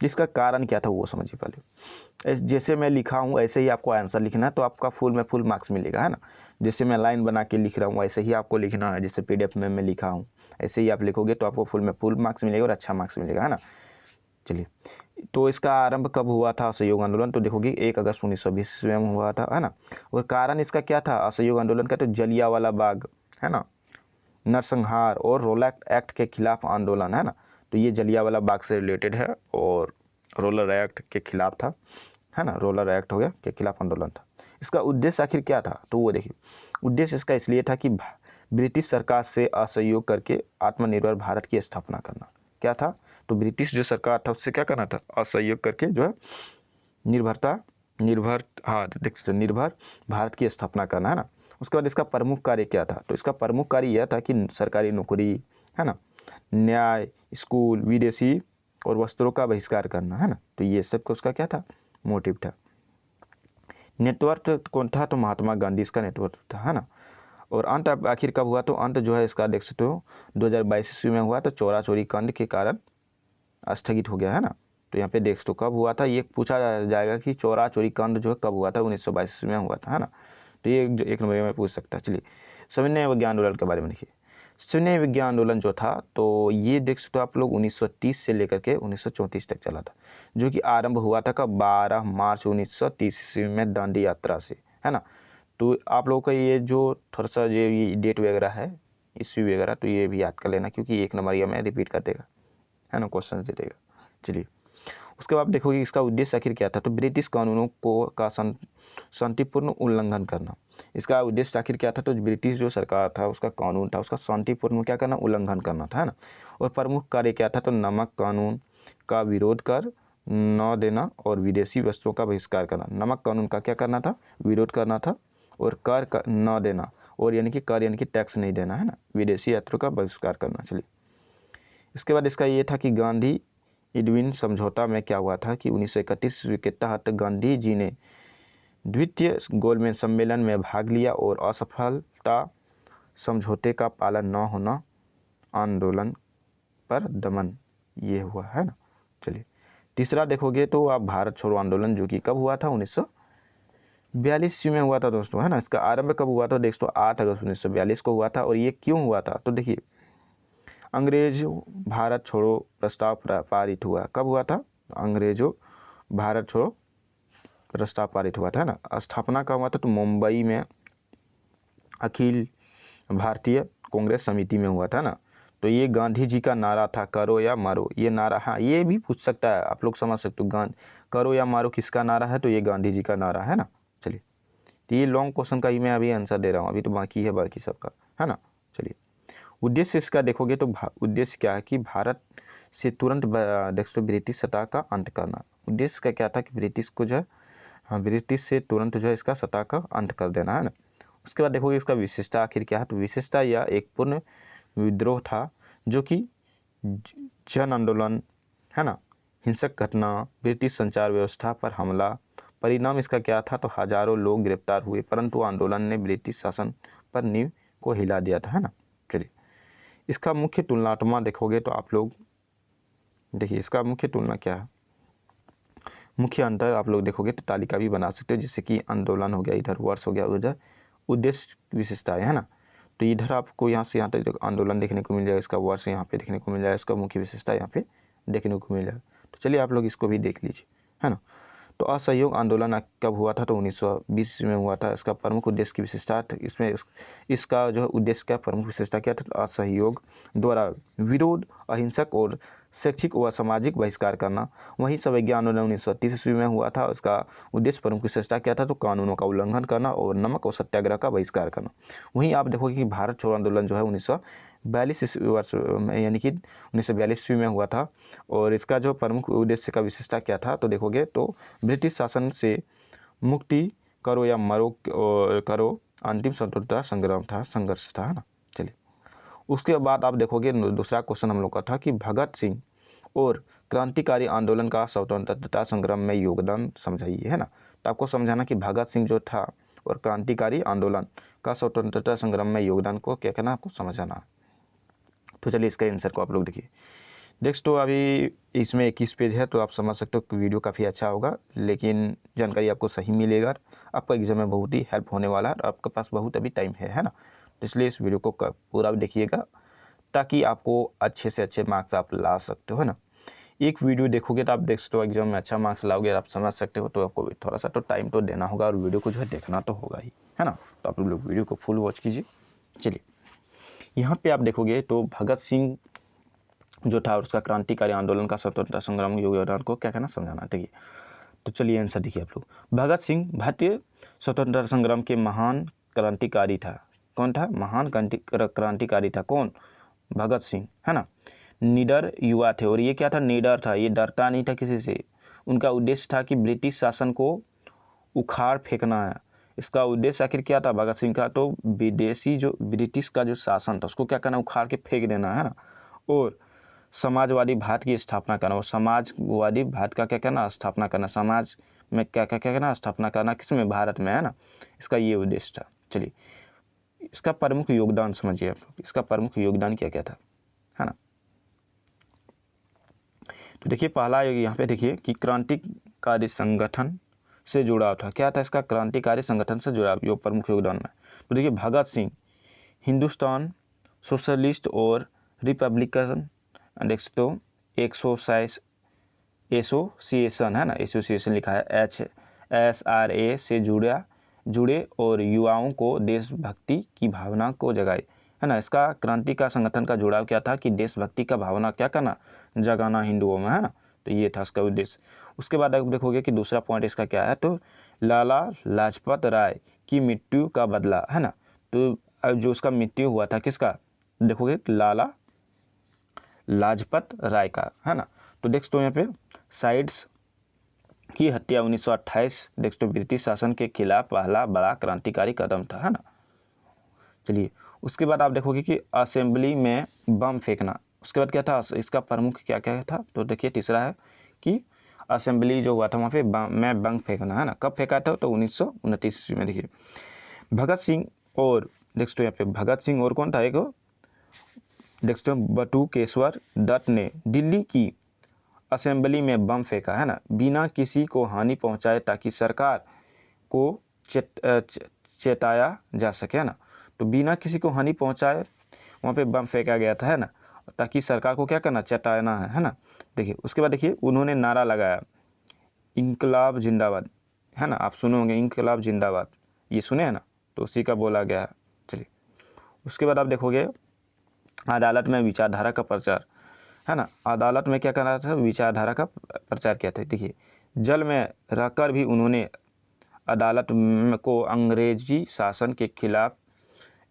इसका कारण क्या था वो समझिए पहले। जैसे मैं लिखा हूँ ऐसे ही आपको आंसर लिखना है, तो आपका फुल में फुल मार्क्स मिलेगा, है ना। जैसे मैं लाइन बना के लिख रहा हूँ ऐसे ही आपको लिखना है, जैसे पीडीएफ में मैं लिखा हूँ ऐसे ही आप लिखोगे तो आपको फुल में फुल मार्क्स मिलेगा और अच्छा मार्क्स मिलेगा, है ना। चलिए तो इसका आरंभ कब हुआ था असहयोग आंदोलन, तो देखोगे 1 अगस्त 1920 में हुआ था, है ना। और कारण इसका क्या था असहयोग आंदोलन का, तो जलियांवाला बाग, है ना, नरसंहार और रोलर एक्ट के खिलाफ आंदोलन, है ना। तो ये जलियांवाला बाग से रिलेटेड है और रोलर एक्ट के खिलाफ था, है ना। रोलर एक्ट हो गया के खिलाफ आंदोलन था। इसका उद्देश्य आखिर क्या था, तो वो देखिए उद्देश्य इसका इसलिए था कि ब्रिटिश सरकार से असहयोग करके आत्मनिर्भर भारत की स्थापना करना। क्या था, तो ब्रिटिश जो सरकार था उससे क्या करना था, असहयोग करके जो है निर्भर भारत की स्थापना करना, है ना। उसके बाद इसका प्रमुख कार्य क्या था, तो इसका प्रमुख कार्य यह था कि सरकारी नौकरी, है ना, न्याय, स्कूल, विदेशी और वस्त्रों का बहिष्कार करना, है ना। तो ये सब उसका क्या था, मोटिव था। नेतृत्व कौन था, तो महात्मा गांधी इसका नेतृत्व था, है ना। और अंत आखिर कब हुआ, तो अंत जो है इसका देख सकते हो 2022 ईस्वी में हुआ, तो चौरा चोरी कांड के कारण स्थगित हो गया, है ना। तो यहाँ पे देख सकते हो कब हुआ था, ये पूछा जाएगा कि चौरा चोरी कांड जो है कब हुआ था, 1922 ईस्वी में हुआ था, है ना। तो ये 1 नंबर में पूछ सकता है। चलिए सविनय विज्ञान आंदोलन के बारे में देखिए। सविनय विज्ञान आंदोलन जो था तो ये देख सकते हो आप लोग 1930 से लेकर के 1934 तक चला था, जो कि आरंभ हुआ था कब, 12 मार्च 1930 ईस्वी में दांडी यात्रा से, है ना। तो आप लोगों का ये जो थोड़ा सा ये डेट वगैरह है, ईस्वी वगैरह, तो ये भी याद कर लेना क्योंकि 1 नंबर या में रिपीट कर देगा, है ना, क्वेश्चन दे देगा। चलिए उसके बाद देखोगे इसका उद्देश्य आखिर क्या था, तो ब्रिटिश कानूनों को का शांतिपूर्ण उल्लंघन करना। इसका उद्देश्य आखिर क्या था, तो ब्रिटिश जो सरकार था उसका कानून था उसका शांतिपूर्ण क्या करना, उल्लंघन करना था, है ना। और प्रमुख कार्य क्या था, तो नमक कानून का विरोध कर न देना और विदेशी वस्तुओं का बहिष्कार करना। नमक कानून का क्या करना था, विरोध करना था और कर न देना और यानी कि कर यानी कि टैक्स नहीं देना, है ना, विदेशी यात्रियों का बहिष्कार करना। चलिए, इसके बाद इसका ये था कि गांधी इडविन समझौता में क्या हुआ था कि 1931 ईस्वी के तहत गांधी जी ने द्वितीय गोलमेज सम्मेलन में भाग लिया और असफलता समझौते का पालन न होना, आंदोलन पर दमन, ये हुआ, है ना। चलिए, तीसरा देखोगे तो आप भारत छोड़ो आंदोलन, जो कि कब हुआ था, 1942 में हुआ था दोस्तों, है ना। इसका आरंभ कब हुआ था दोस्तों, 8 अगस्त 1942 को हुआ था। और ये क्यों हुआ था, तो देखिए, अंग्रेजों भारत छोड़ो प्रस्ताव पारित हुआ, कब हुआ था, अंग्रेजों भारत छोड़ो प्रस्ताव पारित हुआ था, है ना। स्थापना कब हुआ था, तो मुंबई में अखिल भारतीय कांग्रेस समिति में हुआ था ना। तो ये गांधी जी का नारा था, करो या मारो, ये नारा, हाँ ये भी पूछ सकता है, आप लोग समझ सकते हो, करो या मारो किसका नारा है, तो ये गांधी जी का नारा है ना। चलिए, तो ये लॉन्ग क्वेश्चन का ही मैं अभी आंसर दे रहा हूँ, अभी तो बाकी है बाकी सबका, है ना। चलिए, उद्देश्य इसका देखोगे तो उद्देश्य क्या है कि भारत से तुरंत देखो ब्रिटिश सत्ता का अंत करना। उद्देश्य का क्या था कि ब्रिटिश को जो है, हाँ, ब्रिटिश से तुरंत जो है इसका सत्ता का अंत कर देना, है ना। उसके बाद देखोगे इसका विशेषता आखिर क्या है, तो विशेषता यह एक पूर्ण विद्रोह था जो कि जन आंदोलन, है ना, हिंसक घटना, ब्रिटिश संचार व्यवस्था पर हमला। परिणाम इसका क्या था, तो हजारों लोग गिरफ्तार हुए, परंतु आंदोलन ने ब्रिटिश शासन पर नींव को हिला दिया था, है ना। चलिए, इसका मुख्य तुलनात्मक देखोगे तो आप लोग देखिए, इसका मुख्य तुलना क्या है, मुख्य अंतर आप लोग देखोगे तो तालिका भी बना सकते हो, जैसे कि आंदोलन हो गया, इधर वर्ष हो गया, उधर उद्देश्य विशेषताएं, है ना। तो इधर आपको यहाँ से यहाँ तक आंदोलन देखने को मिल जाएगा, इसका वर्ष यहाँ पे देखने को मिल जाएगा, इसका मुख्य विशेषता यहाँ पे देखने को मिल जाएगा। तो चलिए आप लोग इसको भी देख लीजिए, है ना। तो असहयोग आंदोलन कब हुआ था, तो 1920 में हुआ था। इसका प्रमुख उद्देश्य की विशेषता, इसमें इसका जो उद्देश्य का प्रमुख विशेषता क्या था, तो असहयोग द्वारा विरोध, अहिंसक और शैक्षिक व सामाजिक बहिष्कार करना। वहीं संविज्ञान आंदोलन 1930 ईस्वी में हुआ था। उसका उद्देश्य प्रमुख विशेषता क्या था, तो कानूनों का उल्लंघन करना और नमक और सत्याग्रह का बहिष्कार करना। वहीं आप देखोगे कि भारत छोड़ो आंदोलन जो है 1942 ईस्वी वर्ष में, यानी कि 1942 ईस्वी में हुआ था। और इसका जो प्रमुख उद्देश्य का विशेषता क्या था, तो देखोगे तो ब्रिटिश शासन से मुक्ति, करो या मरो करो, अंतिम स्वतंत्रता संग्राम था, संघर्ष था, है ना। चलिए, उसके बाद आप देखोगे दूसरा क्वेश्चन हम लोग का था कि भगत सिंह और क्रांतिकारी आंदोलन का स्वतंत्रता संग्राम में योगदान समझाइए, है ना। तो आपको समझाना कि भगत सिंह जो था और क्रांतिकारी आंदोलन का स्वतंत्रता संग्राम में योगदान को क्या कहना, आपको समझाना। तो चलिए इसका आंसर को आप लोग देखिए। नेक्स्ट तो अभी इसमें 21 पेज है, तो आप समझ सकते हो कि वीडियो काफ़ी अच्छा होगा, लेकिन जानकारी आपको सही मिलेगा, आपका एग्जाम में बहुत ही हेल्प होने वाला है, आपके पास बहुत अभी टाइम है ना। तो इसलिए इस वीडियो को पूरा देखिएगा, ताकि आपको अच्छे से अच्छे मार्क्स आप ला सकते हो, है ना। एक वीडियो देखोगे तो आप देख सकते हो एग्जाम में अच्छा मार्क्स लाओगे, आप समझ सकते हो, तो आपको थोड़ा सा तो टाइम तो देना होगा और वीडियो को जो है देखना तो होगा ही, है ना। तो आप लोग वीडियो को फुल वॉच कीजिए। चलिए, यहाँ पे आप देखोगे तो भगत सिंह जो था उसका क्रांतिकारी आंदोलन का स्वतंत्रता संग्राम योगदान को क्या कहना, समझाना। देखिए, तो चलिए आंसर देखिए आप लोग। भगत सिंह भारतीय स्वतंत्रता संग्राम के महान क्रांतिकारी था। कौन था, महान क्रांतिकारी था, कौन, भगत सिंह, है ना। निडर युवा थे, और ये क्या था, निडर था, ये डरता नहीं था किसी से। उनका उद्देश्य था कि ब्रिटिश शासन को उखाड़ फेंकना है। इसका उद्देश्य आखिर क्या था भगत सिंह का, तो विदेशी जो ब्रिटिश का जो शासन था उसको क्या करना, उखाड़ के फेंक देना, है ना। और समाजवादी भारत की स्थापना करना, और समाजवादी भारत का क्या करना, स्थापना करना, समाज में क्या क्या क्या करना, स्थापना करना, किसमें, भारत में, है ना। इसका ये उद्देश्य था। चलिए, इसका प्रमुख योगदान समझिए आप लोग, इसका प्रमुख योगदान क्या क्या था, है ना। तो देखिए पहला यहाँ पे देखिए कि क्रांतिकारी संगठन से जुड़ाव था। क्या था इसका, क्रांतिकारी संगठन से जुड़ाव, यो प्रमुख योगदान में। तो देखिए भगत सिंह हिंदुस्तान सोशलिस्ट और रिपब्लिकन देख एसोसिएशन, है ना, एसोसिएशन लिखा है, HSRA से जुड़े और युवाओं को देशभक्ति की भावना को जगाए, है ना। इसका क्रांति का संगठन का जुड़ाव क्या था कि देशभक्ति का भावना क्या करना, जगाना हिंदुओं में, है ना। तो ये था इसका उद्देश्य। उसके बाद आप देखोगे कि दूसरा पॉइंट इसका क्या है, तो लाला लाजपत राय की मृत्यु का बदला, है ना। तो अब जो उसका मृत्यु हुआ था किसका, देखोगे लाला लाजपत राय का, है ना। तो देखो यहाँ पे साइड्स की हत्या 1928 देखो ब्रिटिश शासन के खिलाफ पहला बड़ा क्रांतिकारी कदम था, है ना। चलिए, उसके बाद आप देखोगे कि असेंबली में बम फेंकना। उसके बाद क्या था, इसका प्रमुख क्या क्या था, तो देखिए तीसरा है कि असेंबली जो हुआ था वहाँ पे में बम फेंकना, है ना। कब फेंका था, तो 1929 ईस्वी में। देखिए भगत सिंह और देखो यहाँ पे भगत सिंह और कौन था, एक देखो बटुकेश्वर दत्त ने दिल्ली की असेंबली में बम फेंका, है ना, बिना किसी को हानि पहुंचाए, ताकि सरकार को चेताया जा सके, है ना। तो बिना किसी को हानि पहुंचाए वहाँ पे बम फेंका गया था, है ना, ताकि सरकार को क्या करना, चेताना है ना। देखिए उसके बाद देखिए उन्होंने नारा लगाया, इनकलाब जिंदाबाद, है ना। आप सुने होंगे इनकलाब जिंदाबाद, ये सुने हैं ना, तो उसी का बोला गया है। चलिए उसके बाद आप देखोगे अदालत में विचारधारा का प्रचार, है ना। अदालत में क्या कर रहा था, विचारधारा का प्रचार किया था। देखिए जेल में रहकर भी उन्होंने अदालत को अंग्रेजी शासन के खिलाफ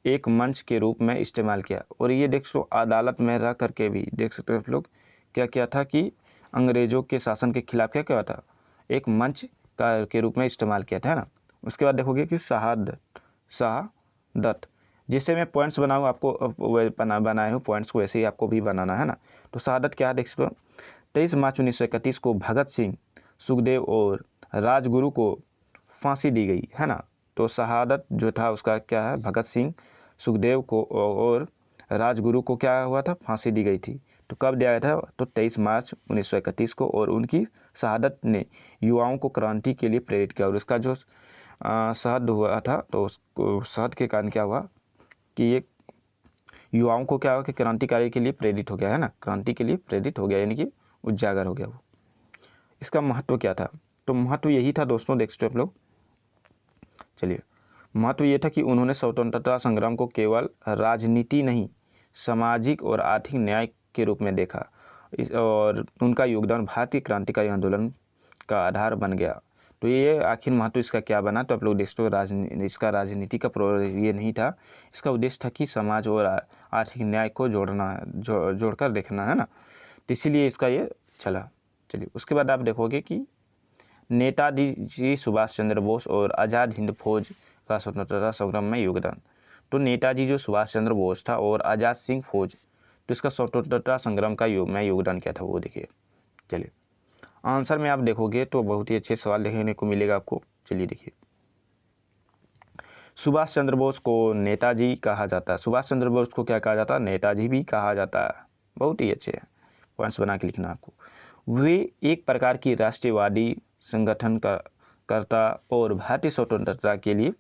एक मंच के रूप में इस्तेमाल किया। और ये देख सो अदालत में रह करके भी देख सकते हो आप लोग क्या किया था कि अंग्रेज़ों के शासन के खिलाफ क्या किया था, एक मंच का के रूप में इस्तेमाल किया था, है ना। उसके बाद देखोगे कि शहादत, जिससे मैं पॉइंट्स बनाऊँ आपको बनाए हूँ पॉइंट्स को, वैसे ही आपको भी बनाना है ना। तो शहादत क्या है देख सकते हो, 23 मार्च 1931 को भगत सिंह, सुखदेव और राजगुरु को फांसी दी गई, है ना। तो शहादत जो था उसका क्या है, भगत सिंह, सुखदेव को और राजगुरु को क्या हुआ था, फांसी दी गई थी। तो कब दिया था, तो 23 मार्च 1931 को। और उनकी शहादत ने युवाओं को क्रांति के लिए प्रेरित किया। और उसका जो शहद हुआ था, तो उसको शहद के कारण क्या हुआ कि ये युवाओं को क्या हुआ कि क्रांतिकारी के लिए प्रेरित हो गया, है ना, क्रांति के लिए प्रेरित हो गया, यानी कि उजागर हो गया वो। इसका महत्व क्या था, तो महत्व यही था दोस्तों, देख सकते हो आप लोग। चलिए महत्व ये था कि उन्होंने स्वतंत्रता संग्राम को केवल राजनीति नहीं, सामाजिक और आर्थिक न्याय के रूप में देखा। और उनका योगदान भारतीय क्रांतिकारी आंदोलन का आधार बन गया। तो ये आखिर महत्व इसका क्या बना, तो आप लोग देखते हो इसका राजनीति का ये नहीं था, इसका उद्देश्य था कि समाज और आर्थिक न्याय को जोड़कर देखना, है ना। तो इसीलिए इसका ये चला। चलिए उसके बाद आप देखोगे कि नेताजी जी सुभाष चंद्र बोस और आज़ाद हिंद फौज का स्वतंत्रता संग्राम में योगदान। तो नेताजी जो सुभाष चंद्र बोस था और आज़ाद सिंह फौज, तो इसका स्वतंत्रता संग्राम का में योगदान क्या था वो देखिए। चलिए आंसर में आप देखोगे तो बहुत ही अच्छे सवाल देखने को मिलेगा आपको। चलिए देखिए, सुभाष चंद्र बोस को नेताजी कहा जाता है, सुभाष चंद्र बोस को क्या कहा जाता है, नेताजी भी कहा जाता है। बहुत ही अच्छे पॉइंट्स बना के लिखना आपको। वे एक प्रकार की राष्ट्रवादी संगठन का करता और भारतीय स्वतंत्रता के लिए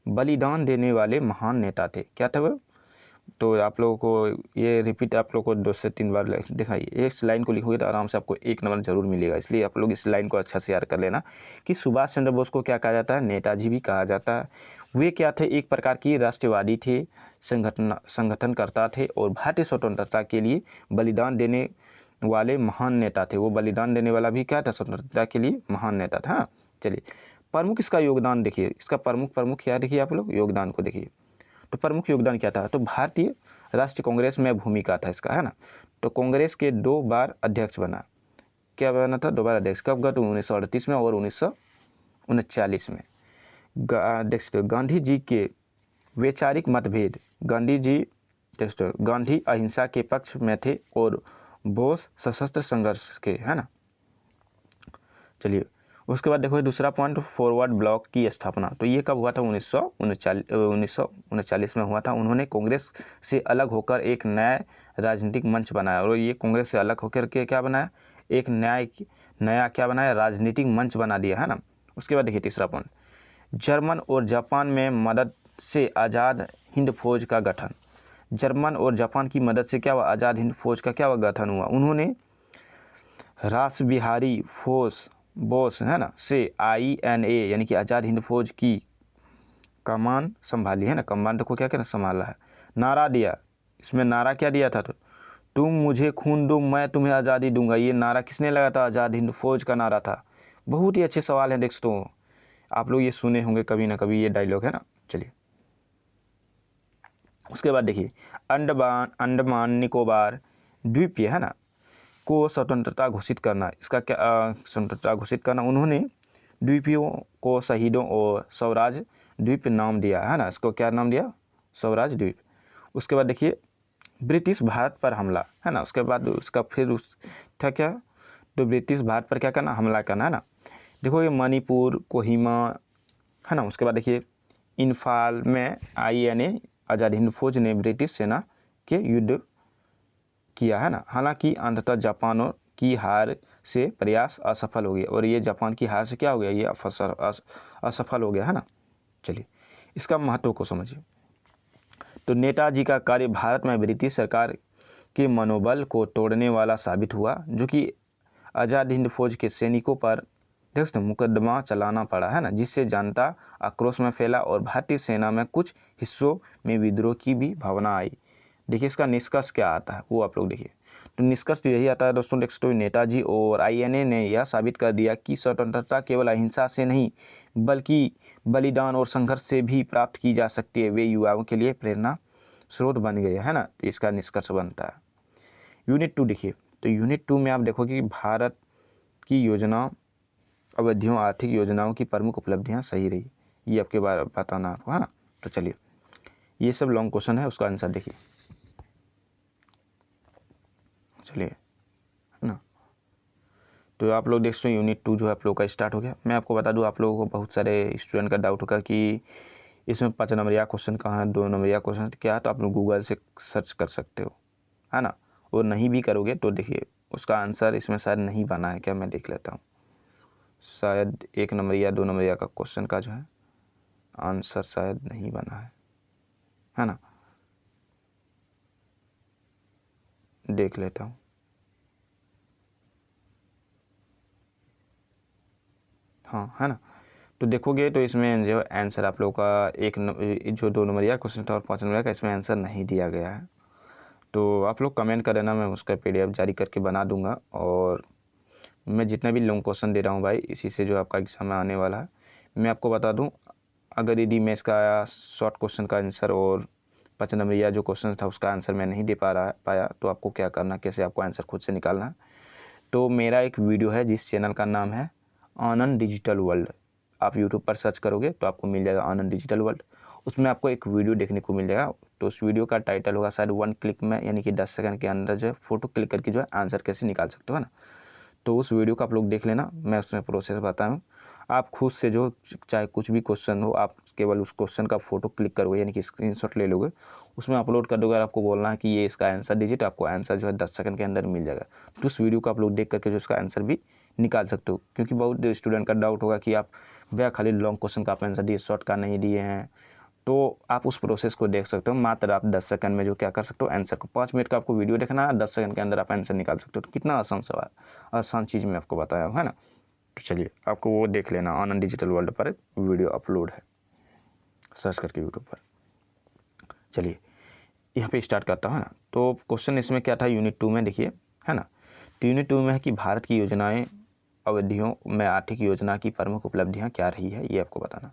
बलिदान देने वाले महान नेता थे। क्या था वो, तो आप लोगों को ये रिपीट आप लोगों को 2 से 3 बार दिखाइए। इस लाइन को लिखोगे तो आराम से आपको 1 नंबर जरूर मिलेगा। इसलिए आप लोग इस लाइन को अच्छा से याद कर लेना कि सुभाष चंद्र बोस को क्या कहा जाता है, नेताजी भी कहा जाता है। वे क्या थे, एक प्रकार की राष्ट्रवादी थे, संगठनकर्ता थे और भारतीय स्वतंत्रता के लिए बलिदान देने वाले महान नेता थे। वो बलिदान देने वाला भी क्या था, स्वतंत्रता के लिए महान नेता था। चलिए प्रमुख इसका योगदान देखिए, इसका प्रमुख क्या देखिए आप लोग, योगदान को देखिए। तो प्रमुख योगदान क्या था, तो भारतीय राष्ट्रीय कांग्रेस में भूमिका था इसका, है ना। तो कांग्रेस के 2 बार अध्यक्ष बना, क्या बना था, 2 बार अध्यक्ष। कब का, तो 1938 में और 1939 में। देख सकते हो गांधी जी के वैचारिक मतभेद, गांधी जी देख सकते हो गांधी अहिंसा के पक्ष में थे और बोस सशस्त्र संघर्ष के, है ना। चलिए उसके बाद देखो दूसरा पॉइंट, फॉरवर्ड ब्लॉक की स्थापना। तो ये कब हुआ था, 1939 में हुआ था। उन्होंने कांग्रेस से अलग होकर एक नया राजनीतिक मंच बनाया। और ये कांग्रेस से अलग होकर के क्या बनाया, एक नया क्या बनाया, राजनीतिक मंच बना दिया, है ना। उसके बाद देखिए तीसरा पॉइंट, जर्मन और जापान में मदद से आज़ाद हिंद फौज का गठन। जर्मन और जापान की मदद से क्या हुआ, आज़ाद हिंद फौज का क्या हुआ, गठन हुआ। उन्होंने रास बिहारी बोस, है ना, से INA यानी कि आज़ाद हिंद फौज की कमान संभाली, है ना। कमान को क्या कहना, संभाला है। नारा दिया, इसमें नारा क्या दिया था, तो तुम मुझे खून दो मैं तुम्हें आज़ादी दूंगा। ये नारा किसने लगा था, आज़ाद हिंद फौज का नारा था। बहुत ही अच्छे सवाल हैं, देख सकते हो आप लोग, ये सुने होंगे कभी ना कभी ये डायलॉग, है ना। चलिए उसके बाद देखिए, अंडमान निकोबार द्वीप, है ना, को स्वतंत्रता घोषित करना। इसका क्या स्वतंत्रता घोषित करना, उन्होंने द्वीपियों को शहीदों और स्वराज द्वीप नाम दिया, है ना। इसको क्या नाम दिया, स्वराज द्वीप। उसके बाद देखिए ब्रिटिश भारत पर हमला, है ना। उसके बाद उसका फिर उस था क्या, तो ब्रिटिश भारत पर क्या करना, हमला करना, है ना। देखो ये मणिपुर, कोहिमा, है ना। उसके बाद देखिए इम्फाल में INA आज़ाद हिंद फौज ने ब्रिटिश सेना के युद्ध किया, है ना। हालांकि अंततः जापानियों की हार से प्रयास असफल हो गया, और ये जापान की हार से क्या हो गया, ये असफल हो गया, है ना। चलिए इसका महत्व को समझिए। तो नेताजी का कार्य भारत में ब्रिटिश सरकार के मनोबल को तोड़ने वाला साबित हुआ, जो कि आज़ाद हिंद फौज के सैनिकों पर देखो मुकदमा चलाना पड़ा, है ना, जिससे जनता आक्रोश में फैला और भारतीय सेना में कुछ हिस्सों में विद्रोह की भी भावना आई। देखिए इसका निष्कर्ष क्या आता है वो आप लोग देखिए। तो निष्कर्ष यही आता है दोस्तों, नेक्स्ट नेताजी और INA ने यह साबित कर दिया कि स्वतंत्रता केवल अहिंसा से नहीं बल्कि बलिदान और संघर्ष से भी प्राप्त की जा सकती है। वे युवाओं के लिए प्रेरणा स्रोत बन गए, है ना। इसका निष्कर्ष बनता है। यूनिट 2 देखिए। तो यूनिट 2 में आप देखोगे कि भारत की योजना अवधियों आर्थिक योजनाओं की प्रमुख उपलब्धियां सही रही, ये आपके बारे बताना आपको, है ना। तो चलिए ये सब लॉन्ग क्वेश्चन है, उसका आंसर देखिए। चलिए, है ना। तो आप लोग देख सकते हैं यूनिट 2 जो है आप लोग का स्टार्ट हो गया। मैं आपको बता दूं, आप लोगों को बहुत सारे स्टूडेंट का डाउट होगा कि इसमें 5 नंबरिया क्वेश्चन कहाँ है, 2 नंबरिया क्वेश्चन क्या है। तो आप लोग गूगल से सर्च कर सकते हो, है ना। और नहीं भी करोगे तो देखिए उसका आंसर इसमें शायद नहीं बना है क्या, मैं देख लेता हूँ। शायद 1 नंबरिया 2 नंबरिया का क्वेश्चन का जो है आंसर शायद नहीं बना है ना। देख लेता हूँ, हाँ, है ना। तो देखोगे तो इसमें जो आंसर आप लोगों का जो 2 नंबरिया क्वेश्चन था और 5 नंबरिया का, इसमें आंसर नहीं दिया गया है। तो आप लोग कमेंट कर देना, मैं उसका PDF जारी करके बना दूंगा। और मैं जितना भी लॉन्ग क्वेश्चन दे रहा हूँ भाई, इसी से जो आपका एग्जाम में आने वाला है। मैं आपको बता दूँ, अगर यदि मैं इसका शॉर्ट क्वेश्चन का आंसर और 5 नंबरिया जो क्वेश्चन था उसका आंसर मैं नहीं दे पाया, तो आपको क्या करना, कैसे आपको आंसर खुद से निकालना है। तो मेरा एक वीडियो है जिस चैनल का नाम है आनंद डिजिटल वर्ल्ड, आप यूट्यूब पर सर्च करोगे तो आपको मिल जाएगा आनंद डिजिटल वर्ल्ड। उसमें आपको एक वीडियो देखने को मिल जाएगा। तो उस वीडियो का टाइटल होगा शायद 1 क्लिक में, यानी कि 10 सेकंड के अंदर जो है फ़ोटो क्लिक करके जो है आंसर कैसे निकाल सकते हो, है ना। तो उस वीडियो को आप लोग देख लेना, मैं उसमें प्रोसेस बताऊँ। आप खुद से जो चाहे कुछ भी क्वेश्चन हो, आप केवल उस क्वेश्चन का फ़ोटो क्लिक करोगे, यानी कि स्क्रीनशॉट ले लोगे, उसमें अपलोड कर दोगे और आपको बोलना है कि ये इसका आंसर दीजिए, तो आपको आंसर जो है 10 सेकंड के अंदर मिल जाएगा। तो उस वीडियो को आप लोग देख करके जो इसका आंसर भी निकाल सकते हो। क्योंकि बहुत स्टूडेंट का डाउट होगा कि आप भैया खाली लॉन्ग क्वेश्चन का आप आंसर दिए, शॉर्ट का नहीं दिए हैं। तो आप उस प्रोसेस को देख सकते हो। मात्र आप 10 सेकंड में जो क्या कर सकते हो, आंसर को 5 मिनट का आपको वीडियो देखना है, 10 सेकंड के अंदर आप आंसर निकाल सकते हो। तो कितना आसान सवाल, आसान चीज़ मैं आपको बताया हूँ, है ना। तो चलिए आपको वो देख लेना, आनंद डिजिटल वर्ल्ड पर वीडियो अपलोड है, सर्च करके यूट्यूब पर। चलिए यहाँ पे स्टार्ट करता हूँ, है ना। तो क्वेश्चन इसमें क्या था यूनिट 2 में देखिए, है ना। तो यूनिट 2 में है कि भारत की योजनाएं अवधियों में आर्थिक योजना की प्रमुख उपलब्धियां क्या रही है, ये आपको बताना।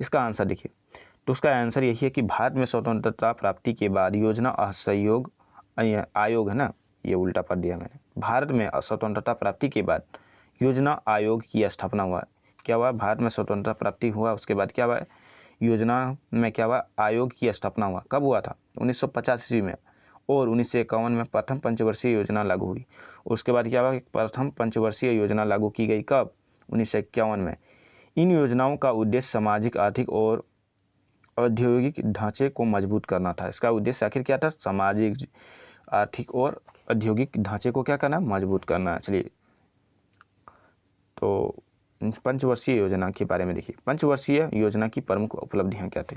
इसका आंसर देखिए। तो उसका आंसर यही है कि भारत में स्वतंत्रता प्राप्ति के बाद योजना असहयोग आयोग, है ना, ये उल्टा पढ़ दिया मैंने। भारत में स्वतंत्रता प्राप्ति के बाद योजना आयोग की स्थापना हुआ। क्या हुआ, भारत में स्वतंत्रता प्राप्ति हुआ, उसके बाद क्या हुआ, योजना में क्या हुआ, आयोग की स्थापना हुआ। कब हुआ था, 1950 ईस्वी में। और 1951 में प्रथम पंचवर्षीय योजना लागू हुई। उसके बाद क्या हुआ, प्रथम पंचवर्षीय योजना लागू की गई कब, 1951 में। इन योजनाओं का उद्देश्य सामाजिक, आर्थिक और औद्योगिक ढांचे को मजबूत करना था। इसका उद्देश्य आखिर क्या था, सामाजिक, आर्थिक और औद्योगिक ढांचे को क्या करना, मजबूत करना। चलिए तो पंचवर्षीय योजना के बारे में देखिए। पंचवर्षीय योजना की प्रमुख उपलब्धियां क्या थी।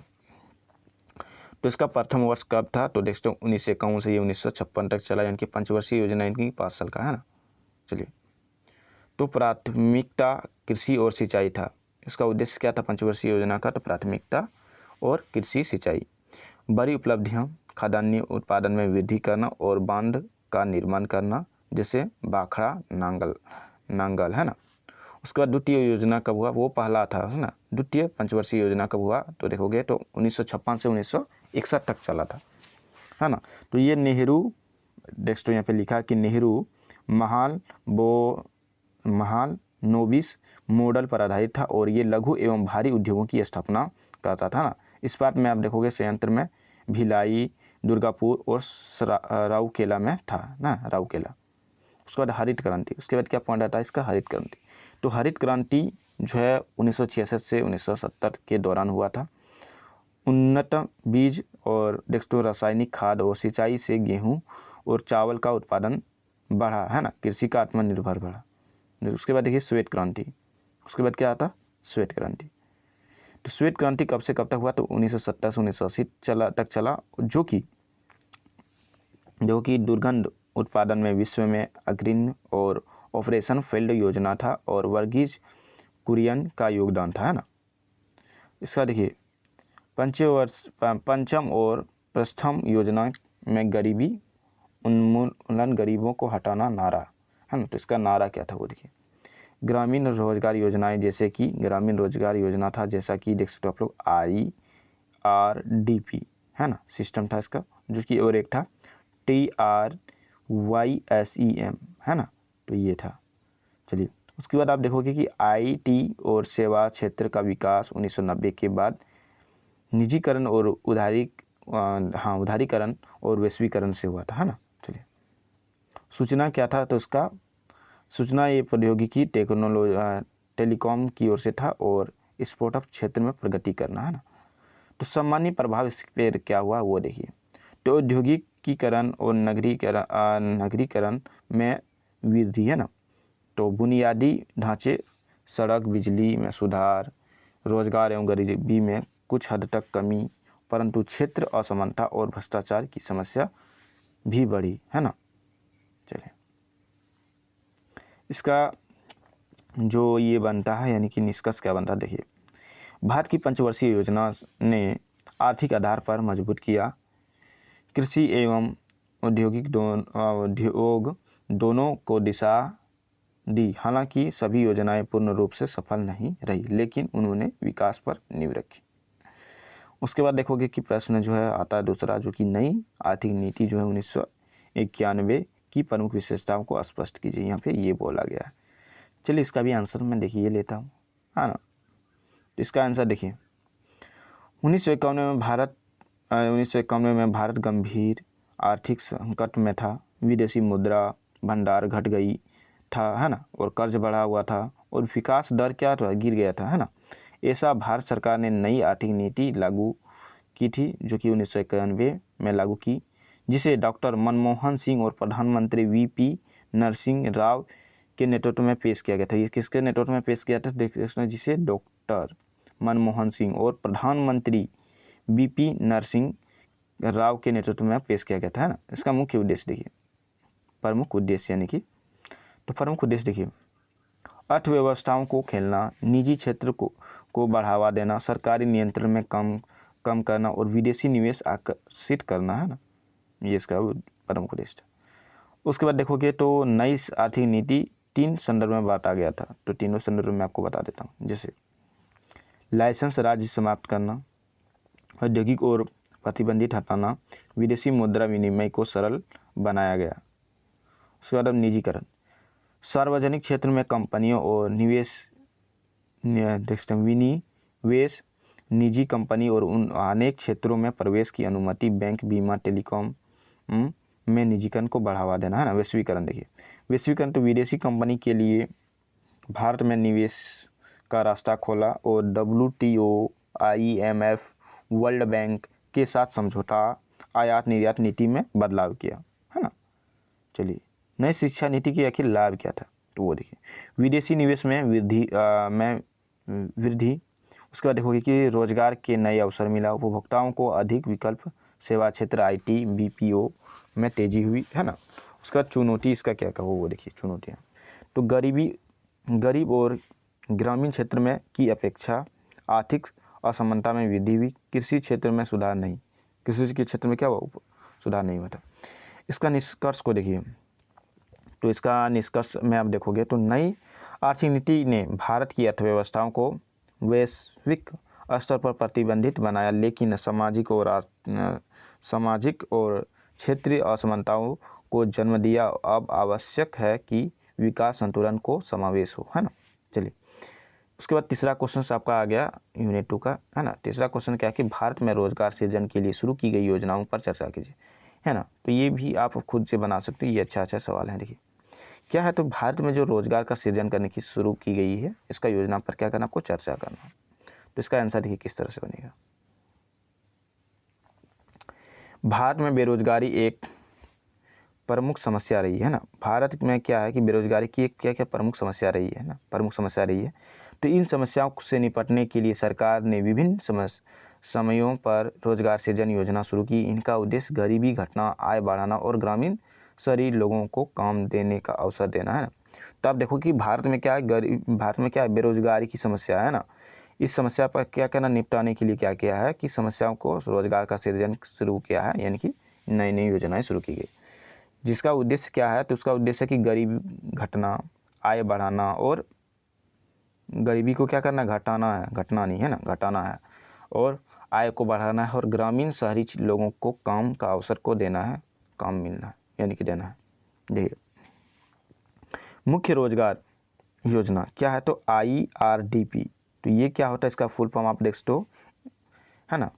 तो इसका प्रथम वर्ष कब था, तो देखते हो 1951 से ये 1956 तक चला, यानी कि पंचवर्षीय योजना इनकी 5 साल का, है ना। चलिए तो प्राथमिकता कृषि और सिंचाई था। इसका उद्देश्य क्या था पंचवर्षीय योजना का, तो प्राथमिकता और कृषि सिंचाई। बड़ी उपलब्धियां, खाद्यान्न उत्पादन में वृद्धि करना और बांध का निर्माण करना, जैसे बाखड़ा नांगल, है ना। उसके बाद द्वितीय योजना कब हुआ, वो पहला था, है ना। द्वितीय पंचवर्षीय योजना कब हुआ, तो देखोगे तो 1956 से 1961 तक चला था, है ना। तो ये नेहरू, नेक्स्ट यहाँ पे लिखा कि नेहरू महाल नोबिस मॉडल पर आधारित था और ये लघु एवं भारी उद्योगों की स्थापना करता था ना। इस बात में आप देखोगे संयंत्र में भिलाई, दुर्गापुर और राउरकेला में था ना, राउरकेला। उसके बाद हरित क्रांति, उसके बाद क्या पॉइंट आता है इसका, हरित क्रांति। तो हरित क्रांति जो है 1966 से 1970 के दौरान हुआ था। उन्नत बीज और डेक्सटो रासायनिक खाद और सिंचाई से गेहूं और चावल का उत्पादन बढ़ा, है ना, कृषि का आत्मनिर्भर बढ़ा। उसके बाद देखिए श्वेत क्रांति, उसके बाद क्या आता, श्वेत क्रांति। तो श्वेत क्रांति कब से कब तक हुआ, तो 1970 से 1980 तक चला, जो कि दुर्गंध उत्पादन में विश्व में अग्रणी और ऑपरेशन फील्ड योजना था और वर्गीज कुरियन का योगदान था, है ना। इसका देखिए पंचम और प्रथम योजना में गरीबी उन्मूलन, गरीबों को हटाना नारा, है ना। तो इसका नारा क्या था वो देखिए, ग्रामीण रोजगार योजनाएं, जैसे कि ग्रामीण रोजगार योजना था, जैसा कि देख सकते हो आप लोग IRDP, है ना, सिस्टम था इसका, जो कि और एक था TRYSEM, है ना, तो ये था। चलिए उसके बाद आप देखोगे कि IT और सेवा क्षेत्र का विकास 1990 के बाद निजीकरण और उदारीकरण और वैश्वीकरण से हुआ था, है ना। चलिए सूचना क्या था, तो इसका सूचना ये प्रौद्योगिकी टेलीकॉम की ओर से था और स्पोर्ट क्षेत्र में प्रगति करना, है ना। तो सामान्य प्रभाव इस पर क्या हुआ वो देखिए, तो औद्योगिकीकरण और नगरीकरण में वृद्धि, है ना। तो बुनियादी ढांचे, सड़क, बिजली में सुधार, रोजगार एवं गरीबी में कुछ हद तक कमी, परंतु क्षेत्र असमानता और भ्रष्टाचार की समस्या भी बढ़ी, है ना। चलिए इसका जो ये बनता है, यानी कि निष्कर्ष क्या बनता है, देखिए भारत की पंचवर्षीय योजना ने आर्थिक आधार पर मजबूत किया, कृषि एवं उद्योग दोनों को दिशा दी। हालांकि सभी योजनाएं पूर्ण रूप से सफल नहीं रही, लेकिन उन्होंने विकास पर नींव रखी। उसके बाद देखोगे कि प्रश्न जो है आता है दूसरा, जो कि नई आर्थिक नीति जो है 1991 की प्रमुख विशेषताओं को स्पष्ट कीजिए, यहाँ पे ये बोला गया है। चलिए इसका भी आंसर मैं देखिए लेता हूँ, है ना। तो इसका आंसर देखिए 1991 में भारत गंभीर आर्थिक संकट में था, विदेशी मुद्रा भंडार घट गई था, है ना, और कर्ज बढ़ा हुआ था और विकास दर क्या गिर गया था, है ना। ऐसा भारत सरकार ने नई आर्थिक नीति लागू की थी, जो कि 1991 में लागू की, जिसे डॉक्टर मनमोहन सिंह और प्रधानमंत्री VP नरसिंह राव के नेतृत्व में पेश किया गया था। ये किसके नेतृत्व में पेश किया था, देखिए, जिसे डॉक्टर मनमोहन सिंह और प्रधानमंत्री VP नरसिंह राव के नेतृत्व में पेश किया गया था, है ना। इसका मुख्य उद्देश्य देखिए, प्रमुख उद्देश्य, यानी कि तो प्रमुख उद्देश्य देखिए, अर्थव्यवस्थाओं को खेलना, निजी क्षेत्र को बढ़ावा देना, सरकारी नियंत्रण में कम करना और विदेशी निवेश आकर्षित करना, है ना, ये इसका प्रमुख उद्देश्य था। उसके बाद देखोगे तो नई आर्थिक नीति 3 संदर्भ में बांटा गया था, तो तीनों संदर्भ में आपको बता देता हूँ। जैसे लाइसेंस राज्य समाप्त करना, औद्योगिक और प्रतिबंधित हटाना, विदेशी मुद्रा विनिमय को सरल बनाया गया। उसके बाद निजीकरण, सार्वजनिक क्षेत्र में कंपनियों और विनिवेश निजी कंपनी और उन अनेक क्षेत्रों में प्रवेश की अनुमति, बैंक, बीमा, टेलीकॉम में निजीकरण को बढ़ावा देना, है ना। वैश्वीकरण देखिए, वैश्वीकरण तो विदेशी कंपनी के लिए भारत में निवेश का रास्ता खोला और WTO, IMF, वर्ल्ड बैंक के साथ समझौता, आयात निर्यात नीति में बदलाव किया, है ना। चलिए नई शिक्षा नीति के आखिर लाभ क्या था, तो वो देखिए, विदेशी निवेश में वृद्धि। उसके बाद देखोगे कि रोजगार के नए अवसर मिला, उपभोक्ताओं को अधिक विकल्प, सेवा क्षेत्र IT BPO में तेजी हुई, है ना। उसके बाद चुनौती इसका क्या कहो वो देखिए, चुनौतियाँ तो गरीब और ग्रामीण क्षेत्र में की अपेक्षा आर्थिक असमानता में वृद्धि हुई, कृषि क्षेत्र में सुधार नहीं, कृषि के क्षेत्र में क्या हुआ, सुधार नहीं हुआ था। इसका निष्कर्ष को देखिए, तो इसका निष्कर्ष में आप देखोगे तो नई आर्थिक नीति ने भारत की अर्थव्यवस्थाओं को वैश्विक स्तर पर प्रतिबंधित बनाया, लेकिन सामाजिक और क्षेत्रीय असमानताओं को जन्म दिया। अब आवश्यक है कि विकास संतुलन को समावेश हो, है ना। चलिए उसके बाद तीसरा क्वेश्चन आपका आ गया यूनिट 2 का, है ना। तीसरा क्वेश्चन क्या है कि भारत में रोजगार सृजन के लिए शुरू की गई योजनाओं पर चर्चा कीजिए, है ना। तो ये भी आप खुद से बना सकते हो, ये अच्छा सवाल है। देखिए क्या है, तो भारत में जो रोजगार का सृजन करने की शुरू की गई है, इसका योजना पर क्या करना, आपको चर्चा करना। तो इसका आंसर देखिए किस तरह से बनेगा। भारत में बेरोजगारी एक प्रमुख समस्या रही है ना। भारत में क्या है कि बेरोजगारी की एक क्या क्या प्रमुख समस्या रही है ना, प्रमुख समस्या रही है। तो इन समस्याओं से निपटने के लिए सरकार ने विभिन्न समयों पर रोजगार सृजन योजना शुरू की। इनका उद्देश्य गरीबी घटना, आय बढ़ाना और ग्रामीण शहरी लोगों को काम देने का अवसर देना, है ना। तो आप देखो कि भारत में क्या है, भारत में क्या है, बेरोजगारी की समस्या है ना। इस समस्या पर क्या करना, निपटाने के लिए क्या किया है कि समस्याओं को रोजगार का सृजन शुरू किया है, यानी कि नई नई योजनाएं शुरू की गई, जिसका उद्देश्य क्या है, तो उसका उद्देश्य है कि गरीबी घटना, आय बढ़ाना और गरीबी को क्या करना, घटाना है, घटना नहीं है ना, घटाना है, और आय को बढ़ाना है, और ग्रामीण शहरी लोगों को काम का अवसर को देना है, काम मिलना है, यानी कि देना है। देखिए मुख्य रोजगार योजना क्या है, तो IRDP। तो ये क्या होता है, इसका फुल फॉर्म आप देख सकते हो, है ना।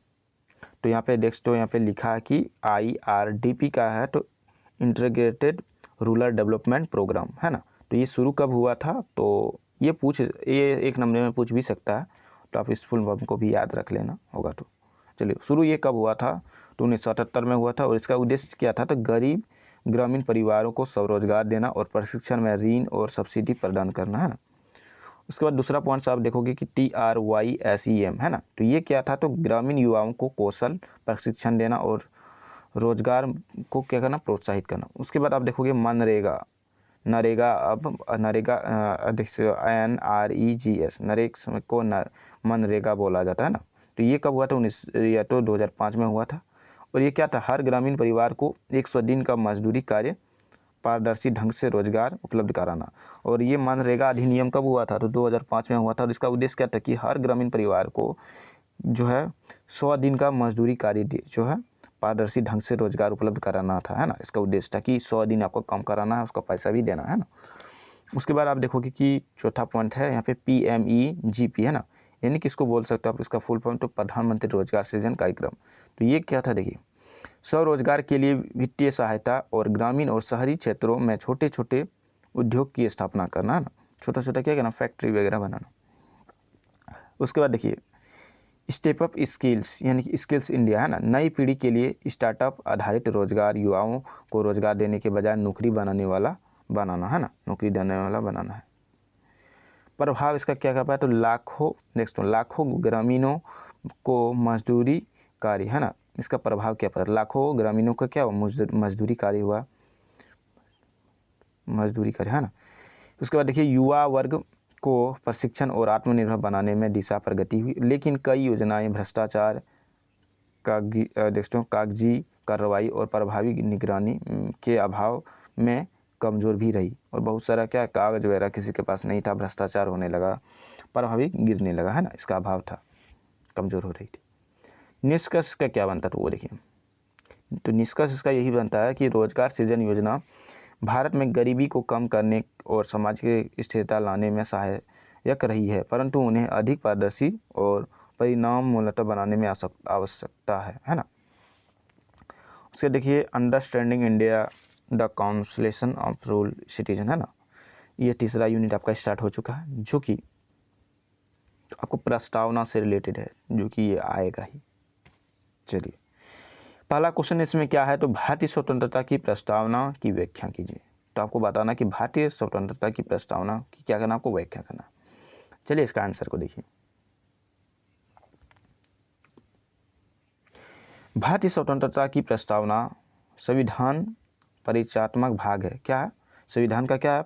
तो यहाँ पे देख सकते हो, यहाँ पे लिखा है कि IRDP का है तो इंटीग्रेटेड रूरल डेवलपमेंट प्रोग्राम, है ना। तो ये शुरू कब हुआ था, तो ये एक नंबर में पूछ भी सकता है, तो आप इस फुल फॉर्म को भी याद रख लेना होगा। तो चलिए, शुरू ये कब हुआ था, तो 1978 में हुआ था, और इसका उद्देश्य क्या था, तो गरीब ग्रामीण परिवारों को स्वरोजगार देना और प्रशिक्षण में ऋण और सब्सिडी प्रदान करना, है ना। उसके बाद दूसरा पॉइंट आप देखोगे कि TRYSEM, है ना। तो ये क्या था, तो ग्रामीण युवाओं को कौशल प्रशिक्षण देना और रोजगार को क्या करना, प्रोत्साहित करना। उसके बाद आप देखोगे नरेगा, अब नरेगा NREGS, नरेगा को मनरेगा बोला जाता है ना। तो ये कब हुआ था, 2005 में हुआ था, और ये क्या था, हर ग्रामीण परिवार को 100 दिन का मजदूरी कार्य पारदर्शी ढंग से रोजगार उपलब्ध कराना। और ये मनरेगा अधिनियम कब हुआ था, तो 2005 में हुआ था, और इसका उद्देश्य क्या था कि हर ग्रामीण परिवार को जो है 100 दिन का मजदूरी कार्य जो है पारदर्शी ढंग से रोजगार उपलब्ध कराना था, है ना। इसका उद्देश्य था कि 100 दिन आपको काम कराना है, उसका पैसा भी देना है ना। उसके बाद आप देखोगे कि चौथा पॉइंट है यहाँ पे PMEGP, है ना, यानी कि इसको बोल सकते हो आप, इसका फुल फॉर्म तो प्रधानमंत्री रोजगार सृजन कार्यक्रम। तो ये क्या था, देखिए स्वरोजगार के लिए वित्तीय सहायता और ग्रामीण और शहरी क्षेत्रों में छोटे छोटे उद्योग की स्थापना करना, है ना, छोटा छोटा क्या करना, फैक्ट्री वगैरह बनाना। उसके बाद देखिए स्टेप अप स्किल्स, यानी कि स्किल्स इंडिया, है ना, नई पीढ़ी के लिए स्टार्टअप आधारित रोजगार, युवाओं को रोजगार देने के बजाय नौकरी बनाने वाला बनाना, है ना, नौकरी देने वाला बनाना है। प्रभाव इसका क्या कर पाया, तो लाखों ग्रामीणों को मजदूरी कार्य, है ना। इसका प्रभाव क्या पड़ा, लाखों ग्रामीणों का क्या हुआ, मजदूरी कार्य हुआ, मजदूरी कार्य, है ना। उसके बाद देखिए युवा वर्ग को प्रशिक्षण और आत्मनिर्भर बनाने में दिशा प्रगति हुई, लेकिन कई योजनाएं भ्रष्टाचार, कागजी कार्रवाई और प्रभावी निगरानी के अभाव में कमज़ोर भी रही, और बहुत सारा क्या कागज वगैरह किसी के पास नहीं था, भ्रष्टाचार होने लगा, प्रभावी गिरने लगा, है ना, इसका अभाव था, कमज़ोर हो रही थी। निष्कर्ष का क्या बनता था वो देखिए, तो निष्कर्ष इसका यही बनता है कि रोजगार सृजन योजना भारत में गरीबी को कम करने और सामाजिक स्थिरता लाने में सहायक रही है, परंतु उन्हें अधिक पारदर्शी और परिणाम मूलतः बनाने में आवश्यकता है ना। उसके देखिए understanding India the consolation of rural citizen, है ना। ये तीसरा यूनिट आपका स्टार्ट हो चुका है, जो कि आपको प्रस्तावना से रिलेटेड है, जो कि ये आएगा ही। चलिए पहला क्वेश्चन इसमें क्या है, तो भारतीय स्वतंत्रता की प्रस्तावना की व्याख्या कीजिए। तो आपको बताना कि भारतीय स्वतंत्रता की प्रस्तावना की क्या करना, आपको व्याख्या करना। चलिए इसका आंसर को देखिए। भारतीय स्वतंत्रता की प्रस्तावना संविधान परिचयात्मक भाग है। क्या है, संविधान का क्या है,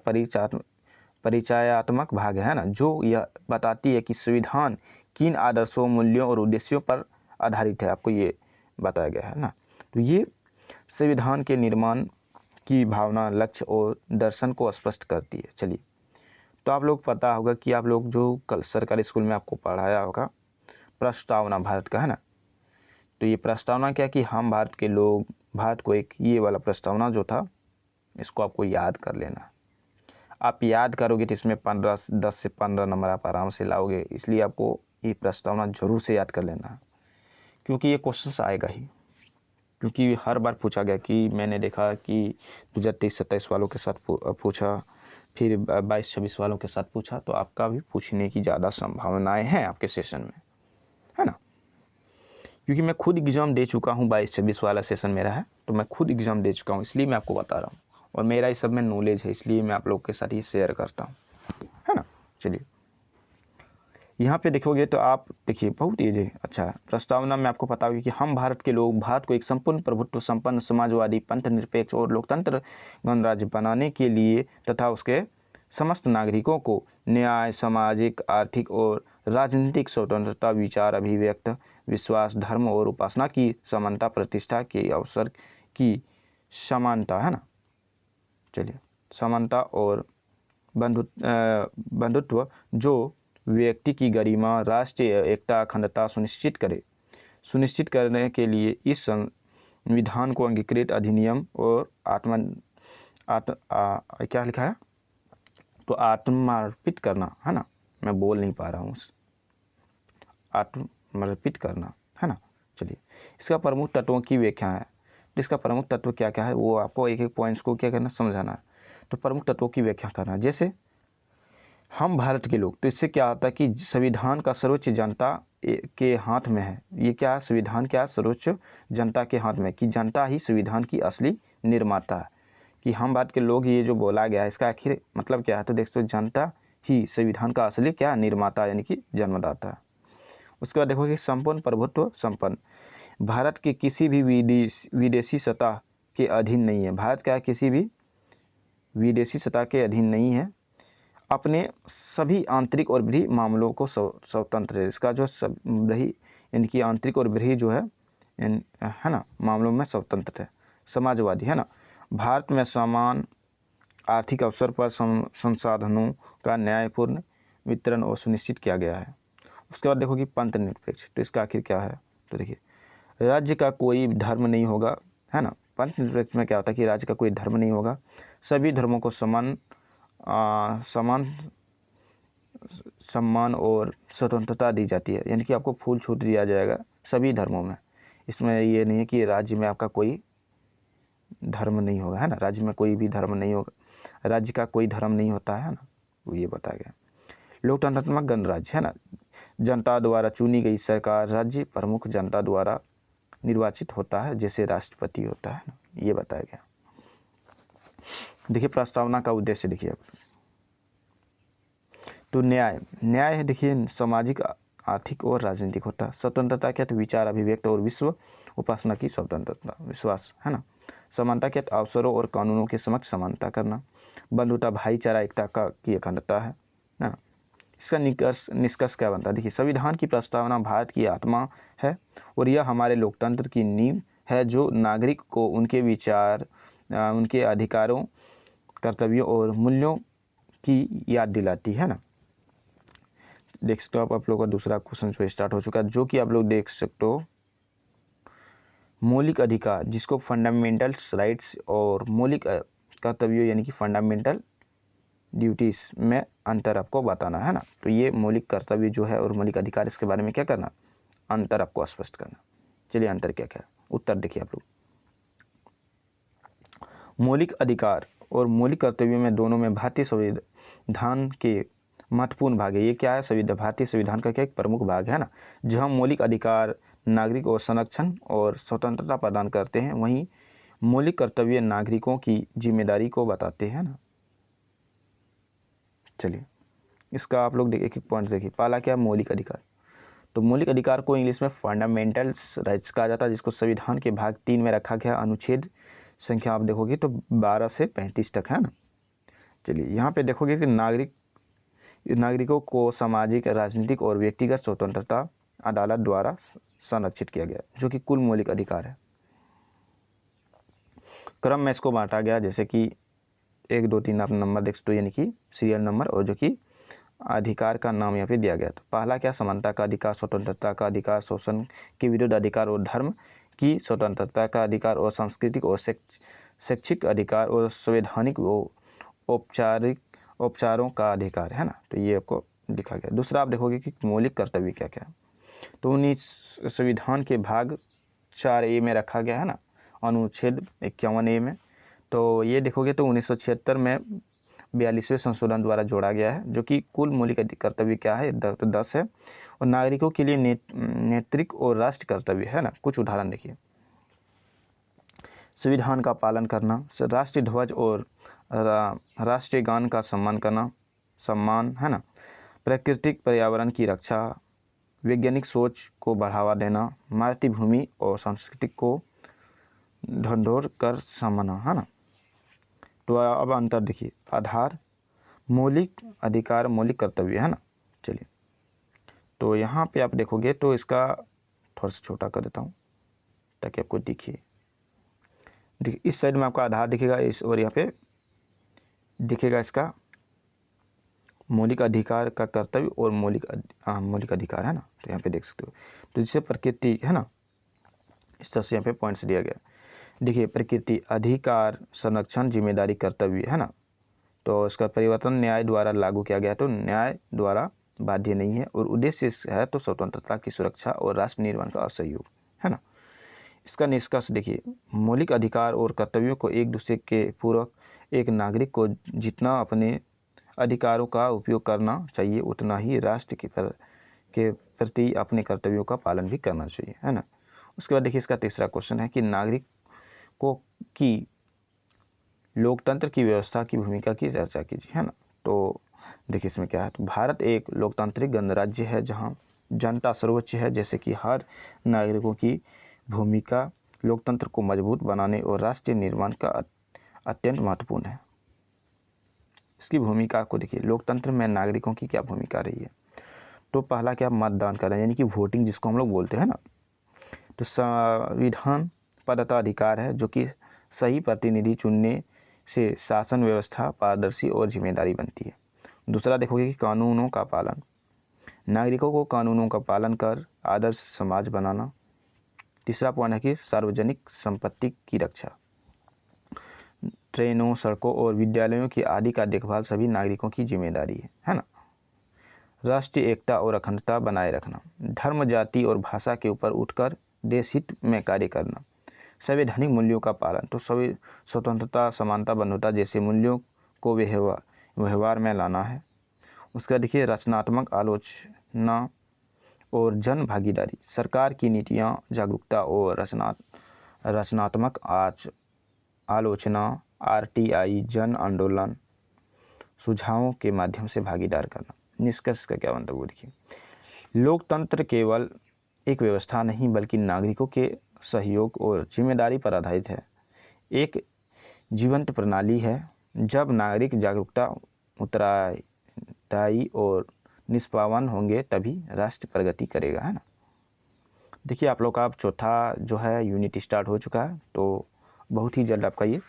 परिचयात्मक भाग है ना, जो यह बताती है कि संविधान किन आदर्शों, मूल्यों और उद्देश्यों पर आधारित है, आपको ये बताया गया है ना। तो ये संविधान के निर्माण की भावना, लक्ष्य और दर्शन को स्पष्ट करती है। चलिए तो आप लोग पता होगा कि आप लोग जो कल सरकारी स्कूल में आपको पढ़ाया होगा प्रस्तावना भारत का, है ना। तो ये प्रस्तावना क्या कि हम भारत के लोग, भारत को एक, ये वाला प्रस्तावना जो था इसको आपको याद कर लेना। आप याद करोगे तो इसमें 10 से 15 नंबर आप आराम से लाओगे। इसलिए आपको ये प्रस्तावना ज़रूर से याद कर लेना है, क्योंकि ये क्वेश्चन आएगा ही। क्योंकि हर बार पूछा गया कि मैंने देखा कि 2023-27 वालों के साथ पूछा, फिर 22-26 वालों के साथ पूछा, तो आपका भी पूछने की ज़्यादा संभावनाएं हैं आपके सेशन में, है ना। क्योंकि मैं खुद एग्ज़ाम दे चुका हूँ, 22-26 वाला सेशन मेरा है, तो मैं खुद एग्ज़ाम दे चुका हूँ, इसलिए मैं आपको बता रहा हूँ। और मेरा इस सब में नॉलेज है, इसलिए मैं आप लोग के साथ ये शेयर करता हूँ, है ना। चलिए यहाँ पे देखोगे तो आप देखिए बहुत ईजी। अच्छा, प्रस्तावना में आपको पता होगा कि हम भारत के लोग भारत को एक संपूर्ण प्रभुत्व संपन्न समाजवादी पंथ निरपेक्ष और लोकतंत्र गणराज्य बनाने के लिए तथा उसके समस्त नागरिकों को न्याय, सामाजिक, आर्थिक और राजनीतिक स्वतंत्रता, विचार अभिव्यक्त, विश्वास, धर्म और उपासना की समानता, प्रतिष्ठा के अवसर की समानता, है ना। चलिए, समानता और बंधुत्व जो व्यक्ति की गरिमा, राष्ट्रीय एकता, अखंडता सुनिश्चित करने के लिए इस संविधान को अंगीकृत अधिनियम और क्या लिखा है, तो आत्मर्पित करना, है ना। मैं बोल नहीं पा रहा हूँ, आत्मर्पित करना, है ना। चलिए, इसका प्रमुख तत्वों की व्याख्या है। इसका प्रमुख तत्व क्या क्या है वो आपको एक एक पॉइंट्स को क्या करना, समझाना है। तो प्रमुख तत्वों की व्याख्या करना, जैसे हम भारत के लोग, तो इससे क्या होता है कि संविधान का सर्वोच्च जनता के हाथ में है। ये क्या है, संविधान क्या है, सर्वोच्च जनता के हाथ में, कि जनता ही संविधान की असली निर्माता है। कि हम भारत के लोग, ये जो बोला गया है इसका आखिर मतलब क्या है, तो देखो जनता ही संविधान का असली क्या निर्माता यानी कि जन्मदाता है। उसके बाद देखो कि संपूर्ण प्रभुत्व संपन्न, भारत के किसी भी विदेशी सत्ता के अधीन नहीं है। भारत क्या है, किसी भी विदेशी सत्ता के अधीन नहीं है, अपने सभी आंतरिक और बाह्य मामलों को स्वतंत्र है। इसका जो बाह्य इनकी आंतरिक और बाह्य जो है ना, मामलों में स्वतंत्र है। समाजवादी, है ना, भारत में समान आर्थिक अवसर पर संसाधनों का न्यायपूर्ण वितरण और सुनिश्चित किया गया है। उसके बाद देखो कि पंथ निरपेक्ष, तो इसका आखिर क्या है, तो देखिए राज्य का कोई धर्म नहीं होगा, है ना। पंथ निरपेक्ष में क्या होता है कि राज्य का कोई धर्म नहीं होगा, सभी धर्मों को समान सम्मान और स्वतंत्रता दी जाती है। यानी कि आपको फूल छूट दिया जाएगा सभी धर्मों में। इसमें ये नहीं है कि राज्य में आपका कोई धर्म नहीं होगा, है ना। राज्य में कोई भी धर्म नहीं होगा, राज्य का कोई धर्म नहीं होता है ना, वो ये बताया गया। लोकतंत्रात्मक गणराज्य, है ना, जनता द्वारा चुनी गई सरकार, राज्य प्रमुख जनता द्वारा निर्वाचित होता है, जैसे राष्ट्रपति होता है ना, ये बताया गया। देखिए प्रस्तावना का उद्देश्य देखिए, तो न्याय है, देखिए सामाजिक, आर्थिक और राजनीतिक होता है। स्वतंत्रता क्या, तो विचार अभिव्यक्त और विश्व उपासना की स्वतंत्रता, विश्वास, है ना। समानता क्या, अवसरों और कानूनों के समक्ष समानता करना। बंधुता, भाईचारा, एकता का की अखंडता है ना। इसका निष्कर्ष क्या बनता है, देखिए संविधान की प्रस्तावना भारत की आत्मा है और यह हमारे लोकतंत्र की नींव है, जो नागरिक को उनके विचार, उनके अधिकारों, कर्तव्यों और मूल्यों की याद दिलाती है ना। देख सकते हो आप लोगों का दूसरा क्वेश्चन जो स्टार्ट हो चुका है, जो कि आप लोग देख सकते हो मौलिक अधिकार, जिसको फंडामेंटल राइट्स और मौलिक कर्तव्यों यानी कि फंडामेंटल ड्यूटीज़ में अंतर आपको बताना है ना। तो ये मौलिक कर्तव्य जो है और मौलिक अधिकार, इसके बारे में क्या करना, अंतर आपको स्पष्ट करना। चलिए अंतर क्या क्या है, उत्तर देखिए आप लोग। मौलिक अधिकार और मौलिक कर्तव्यों में दोनों में भारतीय संविधान के महत्वपूर्ण भाग है। ये क्या है, भारतीय संविधान का क्या एक प्रमुख भाग है ना। जहाँ मौलिक अधिकार नागरिक और संरक्षण और स्वतंत्रता प्रदान करते हैं, वहीं मौलिक कर्तव्य नागरिकों की जिम्मेदारी को बताते हैं ना। चलिए इसका आप लोग एक एक पॉइंट देखिए। पहला क्या, मौलिक अधिकार, तो मौलिक अधिकार को इंग्लिश में फंडामेंटल्स राइट्स कहा जाता है, जिसको संविधान के भाग 3 में रखा गया। अनुच्छेद संख्या आप देखोगे तो 12 से 35 तक है ना। चलिए यहाँ पे देखोगे कि नागरिकों को सामाजिक, राजनीतिक और व्यक्तिगत स्वतंत्रता अदालत द्वारा संरक्षित किया गया, जो कि कुल मौलिक अधिकार है। क्रम में इसको बांटा गया, जैसे कि 1 2 3 आप नंबर देख सकते हो, यानी कि सीरियल नंबर, और जो कि अधिकार का नाम यहाँ पे दिया गया। तो पहला क्या, समानता का अधिकार, स्वतंत्रता का अधिकार, शोषण के विरुद्ध अधिकार और धर्म की स्वतंत्रता का अधिकार, और सांस्कृतिक और शैक्षिक अधिकार, और संवैधानिक औपचारिक उपचारों का अधिकार, है ना। तो ये आपको लिखा गया। दूसरा आप देखोगे कि मौलिक कर्तव्य क्या क्या है। तो 19 संविधान के भाग 4A में रखा गया है ना, अनुच्छेद 51A में। तो ये देखोगे तो 1976 में 42वें संशोधन द्वारा जोड़ा गया है, जो कि कुल मौलिक कर्तव्य क्या है, 10 है। और नागरिकों के लिए नैतिक और राष्ट्र कर्तव्य, है ना। कुछ उदाहरण देखिए। संविधान का पालन करना, राष्ट्रीय ध्वज और राष्ट्रीय गान का सम्मान, है ना। प्राकृतिक पर्यावरण की रक्षा, वैज्ञानिक सोच को बढ़ावा देना, मातृभूमि और संस्कृति को ढंढोर कर समझना, है ना। तो अब अंतर देखिए। आधार, मौलिक अधिकार, मौलिक कर्तव्य, है ना। चलिए, तो यहाँ पे आप देखोगे तो इसका थोड़ा सा छोटा कर देता हूँ ताकि आपको दिखिए। देखिए, इस साइड में आपका आधार दिखेगा, इस और यहाँ पे दिखेगा इसका मौलिक अधिकार का कर्तव्य और मौलिक अधिकार, है ना। तो यहाँ पे देख सकते हो। तो जिससे प्रकृति, है ना, इस तरह से यहाँ पे पॉइंट्स दिया गया। देखिए, प्रकृति अधिकार, संरक्षण, जिम्मेदारी, कर्तव्य, है ना। तो इसका परिवर्तन न्याय द्वारा लागू किया गया, तो न्याय द्वारा बाध्य नहीं है। और उद्देश्य है तो स्वतंत्रता की सुरक्षा और राष्ट्र निर्माण का असहयोग, है ना। इसका निष्कर्ष देखिए, मौलिक अधिकार और कर्तव्यों को एक दूसरे के पूरक, एक नागरिक को जितना अपने अधिकारों का उपयोग करना चाहिए उतना ही राष्ट्र के प्रति अपने कर्तव्यों का पालन भी करना चाहिए, है ना। उसके बाद देखिए, इसका तीसरा क्वेश्चन है कि नागरिकों की लोकतंत्र की व्यवस्था की भूमिका की चर्चा कीजिए, है ना। तो देखिए, इसमें क्या है। तो भारत एक लोकतांत्रिक गणराज्य है जहां जनता सर्वोच्च है, जैसे कि हर नागरिकों की भूमिका लोकतंत्र को मजबूत बनाने और राष्ट्रीय निर्माण का अत्यंत महत्वपूर्ण है। इसकी भूमिका को देखिए, लोकतंत्र में नागरिकों की क्या भूमिका रही है। तो पहला क्या, मतदान करना, यानी कि वोटिंग जिसको हम लोग बोलते हैं ना। तो संविधान प्रदत्त अधिकार है जो कि सही प्रतिनिधि चुनने से शासन व्यवस्था पारदर्शी और जिम्मेदारी बनती है। दूसरा देखोगे कि कानूनों का पालन, नागरिकों को कानूनों का पालन कर आदर्श समाज बनाना। तीसरा पॉइंट है कि सार्वजनिक संपत्ति की रक्षा, ट्रेनों, सड़कों और विद्यालयों की आदि का देखभाल सभी नागरिकों की जिम्मेदारी है ना। राष्ट्रीय एकता और अखंडता बनाए रखना, धर्म, जाति और भाषा के ऊपर उठकर देश हित में कार्य करना। संवैधानिक मूल्यों का पालन, तो सभी स्वतंत्रता, समानता, बंधुता जैसे मूल्यों को व्यवहार में लाना है। उसका देखिए, रचनात्मक आलोचना और जन भागीदारी, सरकार की नीतियाँ, जागरूकता और रचनात्मक आलोचना, RTI, जन आंदोलन, सुझावों के माध्यम से भागीदार करना। निष्कर्ष का क्या बनता है वो देखिए। लोकतंत्र केवल एक व्यवस्था नहीं बल्कि नागरिकों के सहयोग और जिम्मेदारी पर आधारित है। एक जीवंत प्रणाली है। जब नागरिक जागरूकता, उत्तरदायी और निष्पावन होंगे तभी राष्ट्र प्रगति करेगा, है ना। देखिए, आप लोग का अब चौथा जो है यूनिट स्टार्ट हो चुका है, तो बहुत ही जल्द आपका ये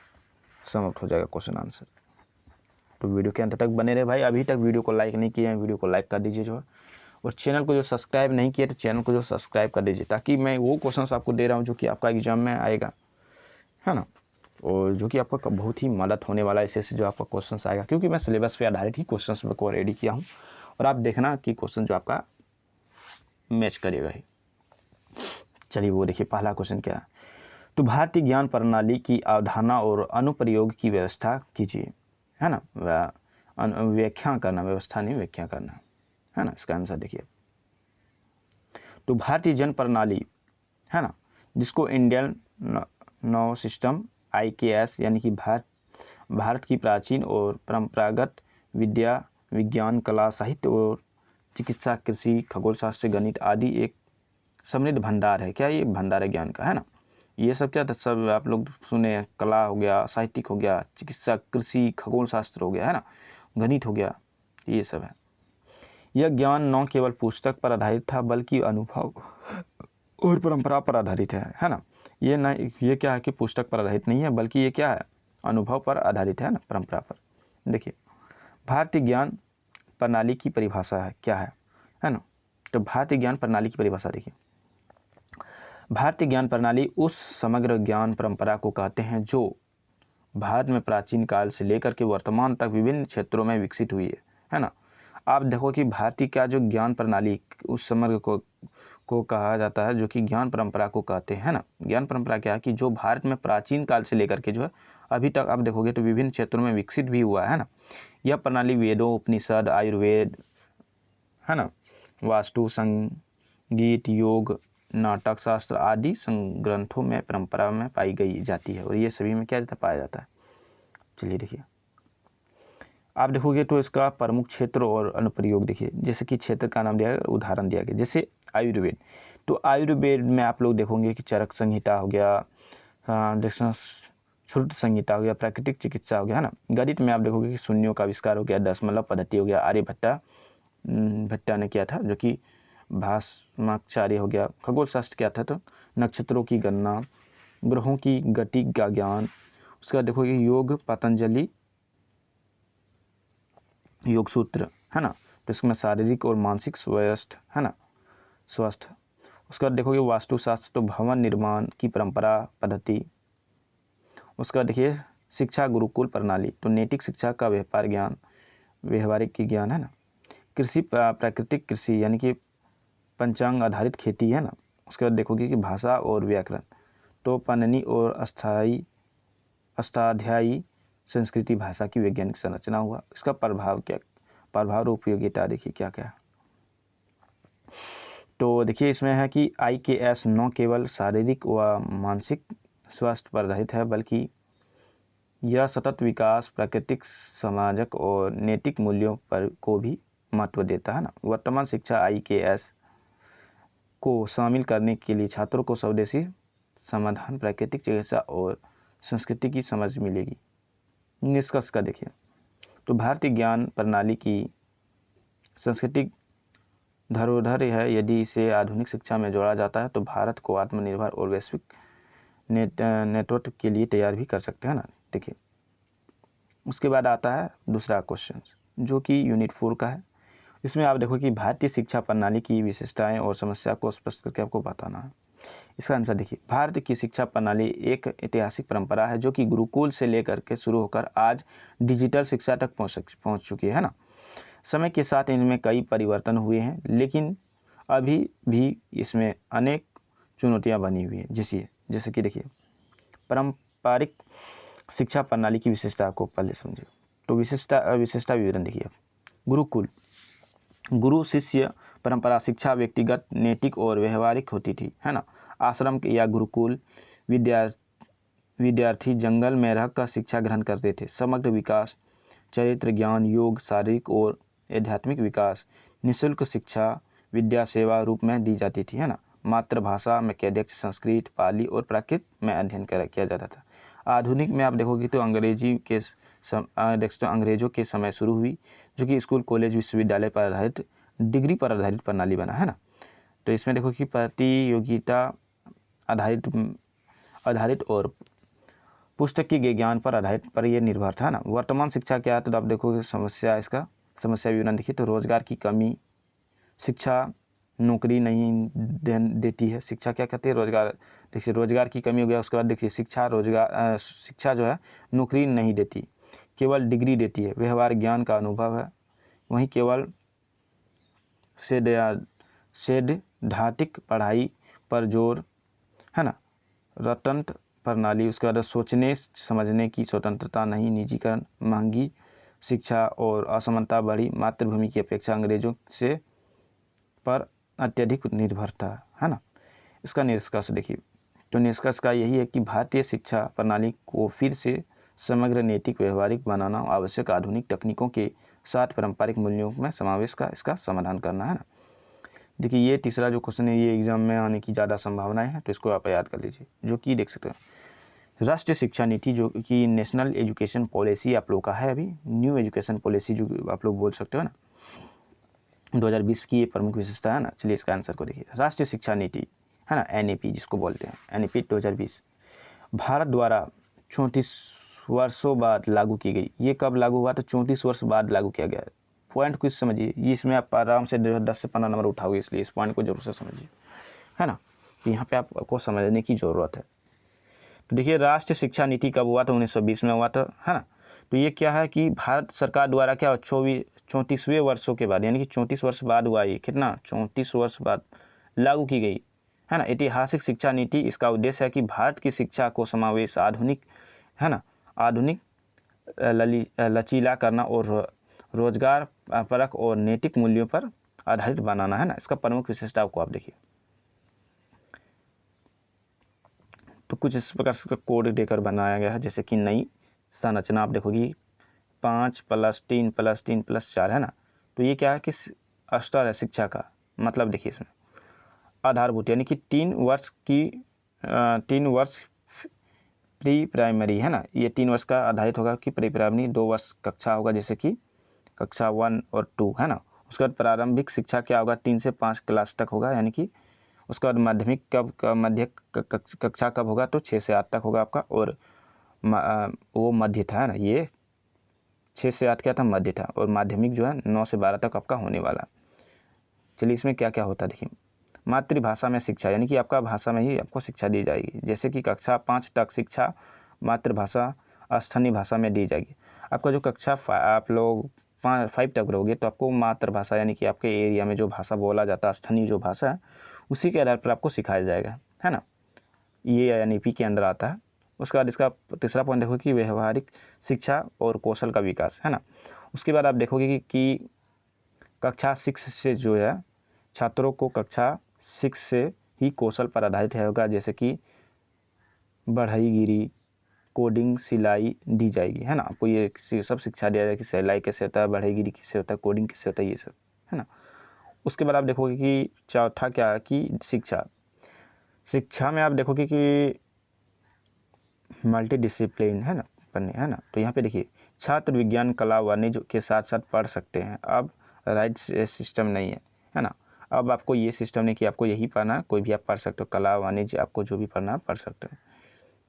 समाप्त हो जाएगा क्वेश्चन आंसर। तो वीडियो के अंत तक बने रहे भाई। अभी तक वीडियो को लाइक नहीं किए हैं, वीडियो को लाइक कर दीजिए जो है। और चैनल को जो सब्सक्राइब नहीं किया तो चैनल को जो सब्सक्राइब कर दीजिए, ताकि मैं वो क्वेश्चंस आपको दे रहा हूँ जो कि आपका एग्जाम में आएगा, है ना। और जो कि आपका बहुत ही मदद होने वाला है इससे जो आपका क्वेश्चंस आएगा, क्योंकि मैं सिलेबस पे आधारित ही क्वेश्चंस को रेडी किया हूँ। और आप देखना कि क्वेश्चन जो आपका मैच करेगा ही। चलिए, वो देखिए, पहला क्वेश्चन क्या है। तो भारतीय ज्ञान प्रणाली की अवधारणा और अनुप्रयोग की व्यवस्था कीजिए, है ना। व्याख्या करना, व्यवस्था नहीं, व्याख्या करना, है ना। इसका आंसर देखिए। तो भारतीय जन प्रणाली, है ना, जिसको इंडियन नौ सिस्टम IKS, यानी कि भारत की प्राचीन और परंपरागत विद्या, विज्ञान, कला, साहित्य और चिकित्सा, कृषि, खगोल शास्त्र, गणित आदि एक समृद्ध भंडार है। क्या ये भंडार है ज्ञान का, है ना। ये सब क्या था, सब आप लोग सुने, कला हो गया, साहित्यिक हो गया, चिकित्सा, कृषि, खगोल शास्त्र हो गया, है ना, गणित हो गया, ये सब है। यह ज्ञान न केवल पुस्तक पर आधारित था बल्कि अनुभव और परंपरा पर आधारित है ना। ये क्या है कि पुस्तक पर आधारित नहीं है बल्कि ये क्या है, अनुभव पर आधारित है ना, परंपरा पर। देखिए, भारतीय ज्ञान प्रणाली की परिभाषा है क्या है ना। तो भारतीय ज्ञान प्रणाली की परिभाषा देखिए। भारतीय ज्ञान प्रणाली उस समग्र ज्ञान परंपरा को कहते हैं जो भारत में प्राचीन काल से लेकर के वर्तमान तक विभिन्न क्षेत्रों में विकसित हुई है ना। आप देखो कि भारतीय का जो ज्ञान प्रणाली उस समग्र को कहा जाता है, जो कि ज्ञान परंपरा को कहते हैं ना। ज्ञान परंपरा क्या है कि जो भारत में प्राचीन काल से लेकर के जो है अभी तक आप देखोगे तो विभिन्न क्षेत्रों में विकसित भी हुआ है ना। यह प्रणाली वेदों, उपनिषद, आयुर्वेद है ना, वास्तु, संगीत, योग, नाटक शास्त्र आदि ग्रंथों में परंपरा में पाई गई जाती है, और ये सभी में क्या पाया जाता है। चलिए देखिए, आप देखोगे तो इसका प्रमुख क्षेत्र और अनुप्रयोग देखिए, जैसे कि क्षेत्र का नाम दिया गया, उदाहरण दिया गया, जैसे आयुर्वेद। तो आयुर्वेद में आप लोग देखोगे कि चरक संहिता हो गया, श्रुत संहिता हो गया, प्राकृतिक चिकित्सा हो गया, है ना। गणित में आप देखोगे कि शून्यों का आविष्कार हो गया, दशमलव पद्धति हो गया, आर्यभट्टा ने किया था, जो कि भास्माचार्य हो गया। खगोल शास्त्र क्या था, तो नक्षत्रों की गणना, ग्रहों की गति का ज्ञान। उसका देखोगे योग, पतंजलि योग सूत्र, है ना, तो इसमें शारीरिक और मानसिक स्वस्थ, है ना, स्वस्थ। उसका देखोगे वास्तुशास्त्र, तो भवन निर्माण की परंपरा पद्धति। उसका देखिए शिक्षा गुरुकुल प्रणाली, तो नैतिक शिक्षा का व्यापार ज्ञान, व्यवहारिक की ज्ञान, है ना। कृषि, प्राकृतिक कृषि यानी कि पंचांग आधारित खेती, है ना। उसके बाद देखोगे कि भाषा और व्याकरण, तो पाणिनि और अष्टाध्यायी संस्कृति भाषा की वैज्ञानिक संरचना हुआ। इसका प्रभाव क्या, प्रभाव और उपयोगिता देखिए क्या क्या। तो देखिए इसमें है कि IKS न केवल शारीरिक व मानसिक स्वास्थ्य पर आधारित है, बल्कि यह सतत विकास, प्राकृतिक, सामाजिक और नैतिक मूल्यों पर को भी महत्व देता है ना। वर्तमान शिक्षा IKS को शामिल करने के लिए छात्रों को स्वदेशी समाधान, प्राकृतिक चिकित्सा और संस्कृति की समझ मिलेगी। निष्कर्ष का देखिए, तो भारतीय ज्ञान प्रणाली की सांस्कृतिक धरोहर है। यदि इसे आधुनिक शिक्षा में जोड़ा जाता है तो भारत को आत्मनिर्भर और वैश्विक नेटवर्क के लिए तैयार भी कर सकते हैं ना। देखिए उसके बाद आता है दूसरा क्वेश्चन, जो कि यूनिट 4 का है। इसमें आप देखो कि भारतीय शिक्षा प्रणाली की विशेषताएं और समस्या को स्पष्ट करके आपको बताना है। इसका आंसर देखिए, भारत की शिक्षा प्रणाली एक ऐतिहासिक परंपरा है, जो कि गुरुकुल से लेकर के शुरू होकर आज डिजिटल शिक्षा तक पहुंच चुकी है ना। समय के साथ इनमें कई परिवर्तन हुए हैं, लेकिन अभी भी इसमें अनेक चुनौतियां बनी हुई हैं। जैसे कि देखिए, पारंपरिक शिक्षा प्रणाली की विशेषता को पहले समझे। तो विशेषता विवरण देखिए। गुरुकुल, गुरु शिष्य परंपरा शिक्षा व्यक्तिगत, नैतिक और व्यवहारिक होती थी, है ना। आश्रम या गुरुकुल, विद्यार्थी जंगल में रहकर शिक्षा ग्रहण करते थे। समग्र विकास, चरित्र ज्ञान, योग, शारीरिक और आध्यात्मिक विकास, निःशुल्क शिक्षा विद्या सेवा रूप में दी जाती थी, है ना। मातृभाषा में कैदेक्ष, संस्कृत, पाली और प्राकृत में अध्ययन किया जाता था। आधुनिक में आप देखोगे तो अंग्रेजों के समय शुरू हुई, जो कि स्कूल, कॉलेज, विश्वविद्यालय पर आधारित, डिग्री पर आधारित प्रणाली बना, है ना। तो इसमें देखो कि प्रतियोगिता आधारित और पुस्तक के ज्ञान पर आधारित पर यह निर्भर था ना। वर्तमान शिक्षा क्या है, तो आप देखोगे समस्या विवरण देखिए। तो रोजगार की कमी, शिक्षा नौकरी नहीं देती है। शिक्षा क्या कहते हैं, रोजगार। देखिए रोजगार की कमी हो गया। उसके बाद देखिए शिक्षा जो है नौकरी नहीं देती, केवल डिग्री देती है। व्यवहार ज्ञान का अनुभव है, वहीं केवल सैद्धांतिक पढ़ाई पर जोर, है ना। रटंत प्रणाली, उसके बाद सोचने समझने की स्वतंत्रता नहीं, निजीकरण, महंगी शिक्षा और असमानता बढ़ी, मातृभूमि की अपेक्षा अंग्रेजों से पर अत्यधिक निर्भरता, है ना। इसका निष्कर्ष देखिए। तो निष्कर्ष का यही है कि भारतीय शिक्षा प्रणाली को फिर से समग्र, नैतिक, व्यवहारिक बनाना, आवश्यक आधुनिक तकनीकों के साथ पारंपरिक मूल्यों में समावेश का इसका समाधान करना, है ना। देखिए ये तीसरा जो क्वेश्चन है, ये एग्जाम में आने की ज़्यादा संभावनाएं हैं, तो इसको आप याद कर लीजिए। जो कि देख सकते हैं राष्ट्रीय शिक्षा नीति, जो कि नेशनल एजुकेशन पॉलिसी आप लोग का है, अभी न्यू एजुकेशन पॉलिसी जो आप लोग बोल सकते हो ना, 2020 की ये प्रमुख विशेषता है ना। चलिए इसका आंसर को देखिए। राष्ट्रीय शिक्षा नीति, है ना, NEP जिसको बोलते हैं, NEP 2020 भारत द्वारा 34 वर्षों बाद लागू की गई। ये कब लागू हुआ, तो 34 वर्ष बाद लागू किया गया। पॉइंट कुछ समझिए, इसमें आप आराम से 10 से 15 नंबर उठाओगे, इसलिए इस पॉइंट को जरूर से समझिए, है ना। तो यहाँ पे आपको समझने की ज़रूरत है। तो देखिए राष्ट्रीय शिक्षा नीति कब हुआ था, 1920 में हुआ था, है ना। तो ये क्या है कि भारत सरकार द्वारा क्या 34वें वर्षों के बाद, यानी कि 34 वर्ष बाद हुआ, ये कितना 34 वर्ष बाद लागू की गई, है ना, ऐतिहासिक शिक्षा नीति। इसका उद्देश्य है कि भारत की शिक्षा को समावेश, आधुनिक, है ना, आधुनिक, लचीला करना और रोजगार परक और नैतिक मूल्यों पर आधारित बनाना, है ना। इसका प्रमुख विशेषता को आप देखिए, तो कुछ इस प्रकार से कोड देकर बनाया गया है। जैसे कि नई संरचना आप देखोगी 5+3+3+4, है ना। तो ये क्या है कि स्तर है शिक्षा का, मतलब देखिए इसमें आधारभूत, यानी कि 3 वर्ष प्री प्राइमरी, है ना। ये 3 वर्ष का आधारित होगा कि प्री प्राइमरी, 2 वर्ष कक्षा होगा, जैसे कि कक्षा 1 और 2, है ना। उसके बाद प्रारंभिक शिक्षा क्या होगा, 3 से 5 क्लास तक होगा, यानी कि उसके बाद माध्यमिक मध्य कक्षा कब होगा, तो 6 से 8 तक होगा आपका। और वो मध्य था, है ना, ये 6 से 8 क्या था, मध्य था। और माध्यमिक जो है 9 से 12 तक आपका होने वाला। चलिए इसमें क्या क्या होता है देखिए, मातृभाषा में शिक्षा, यानी कि आपका भाषा में ही आपको शिक्षा दी जाएगी। जैसे कि कक्षा 5 तक शिक्षा मातृभाषा स्थानीय भाषा में दी जाएगी। आपका जो कक्षा आप लोग 5 तक रहोगे तो आपको मातृभाषा, यानी कि आपके एरिया में जो भाषा बोला जाता है, स्थानीय जो भाषा है, उसी के आधार पर आपको सिखाया जाएगा, है ना। ये NEP के अंदर आता है। उसके बाद इसका तीसरा पॉइंट देखो कि व्यवहारिक शिक्षा और कौशल का विकास, है ना। उसके बाद आप देखोगे कि कक्षा 6 से जो है छात्रों को कक्षा 6 से ही कौशल पर आधारित होगा, जैसे कि बढ़ईगिरी, कोडिंग, सिलाई दी जाएगी, है ना। आपको ये सब शिक्षा दिया जाएगा कि सिलाई कैसे होता है, बढ़ईगिरी कैसे होता है, कोडिंग कैसे होता है, ये सब, है ना। उसके बाद आप देखोगे कि चौथा क्या है कि शिक्षा में आप देखोगे कि मल्टी डिसिप्लिन, है ना, पढ़ने, है ना। तो यहाँ पे देखिए छात्र विज्ञान, कला, वाणिज्य के साथ साथ पढ़ सकते हैं। अब राइट सिस्टम नहीं है ना। अब आपको ये सिस्टम नहीं कि आपको यही पढ़ना है, कोई भी आप पढ़ सकते हो, कला, वाणिज्य, आपको जो भी पढ़ना है पढ़ सकते हो।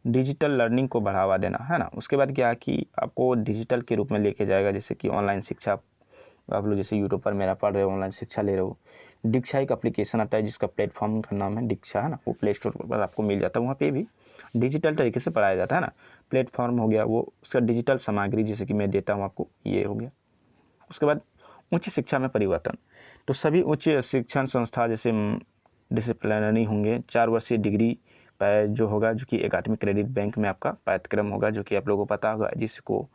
डिजिटल लर्निंग को बढ़ावा देना, है ना। उसके बाद क्या है कि आपको डिजिटल के रूप में लेके जाएगा, जैसे कि ऑनलाइन शिक्षा। आप लोग जैसे यूट्यूब पर मेरा पढ़ रहे हो, ऑनलाइन शिक्षा ले रहे हो। दीक्षा एक एप्लीकेशन आता है जिसका प्लेटफॉर्म का नाम है दीक्षा, है ना। वो प्ले स्टोर पर आपको मिल जाता है, वहाँ पे भी डिजिटल तरीके से पढ़ाया जाता है ना। प्लेटफॉर्म हो गया वो, उसका डिजिटल सामग्री जैसे कि मैं देता हूँ आपको, ये हो गया। उसके बाद उच्च शिक्षा में परिवर्तन, तो सभी उच्च शिक्षण संस्था जैसे डिसिप्लिनरी होंगे, 4 वर्षीय डिग्री जो होगा, जो कि एकेडमिक क्रेडिट बैंक में आपका पाठ्यक्रम होगा, जो कि आप लोगों को पता होगा, जिसको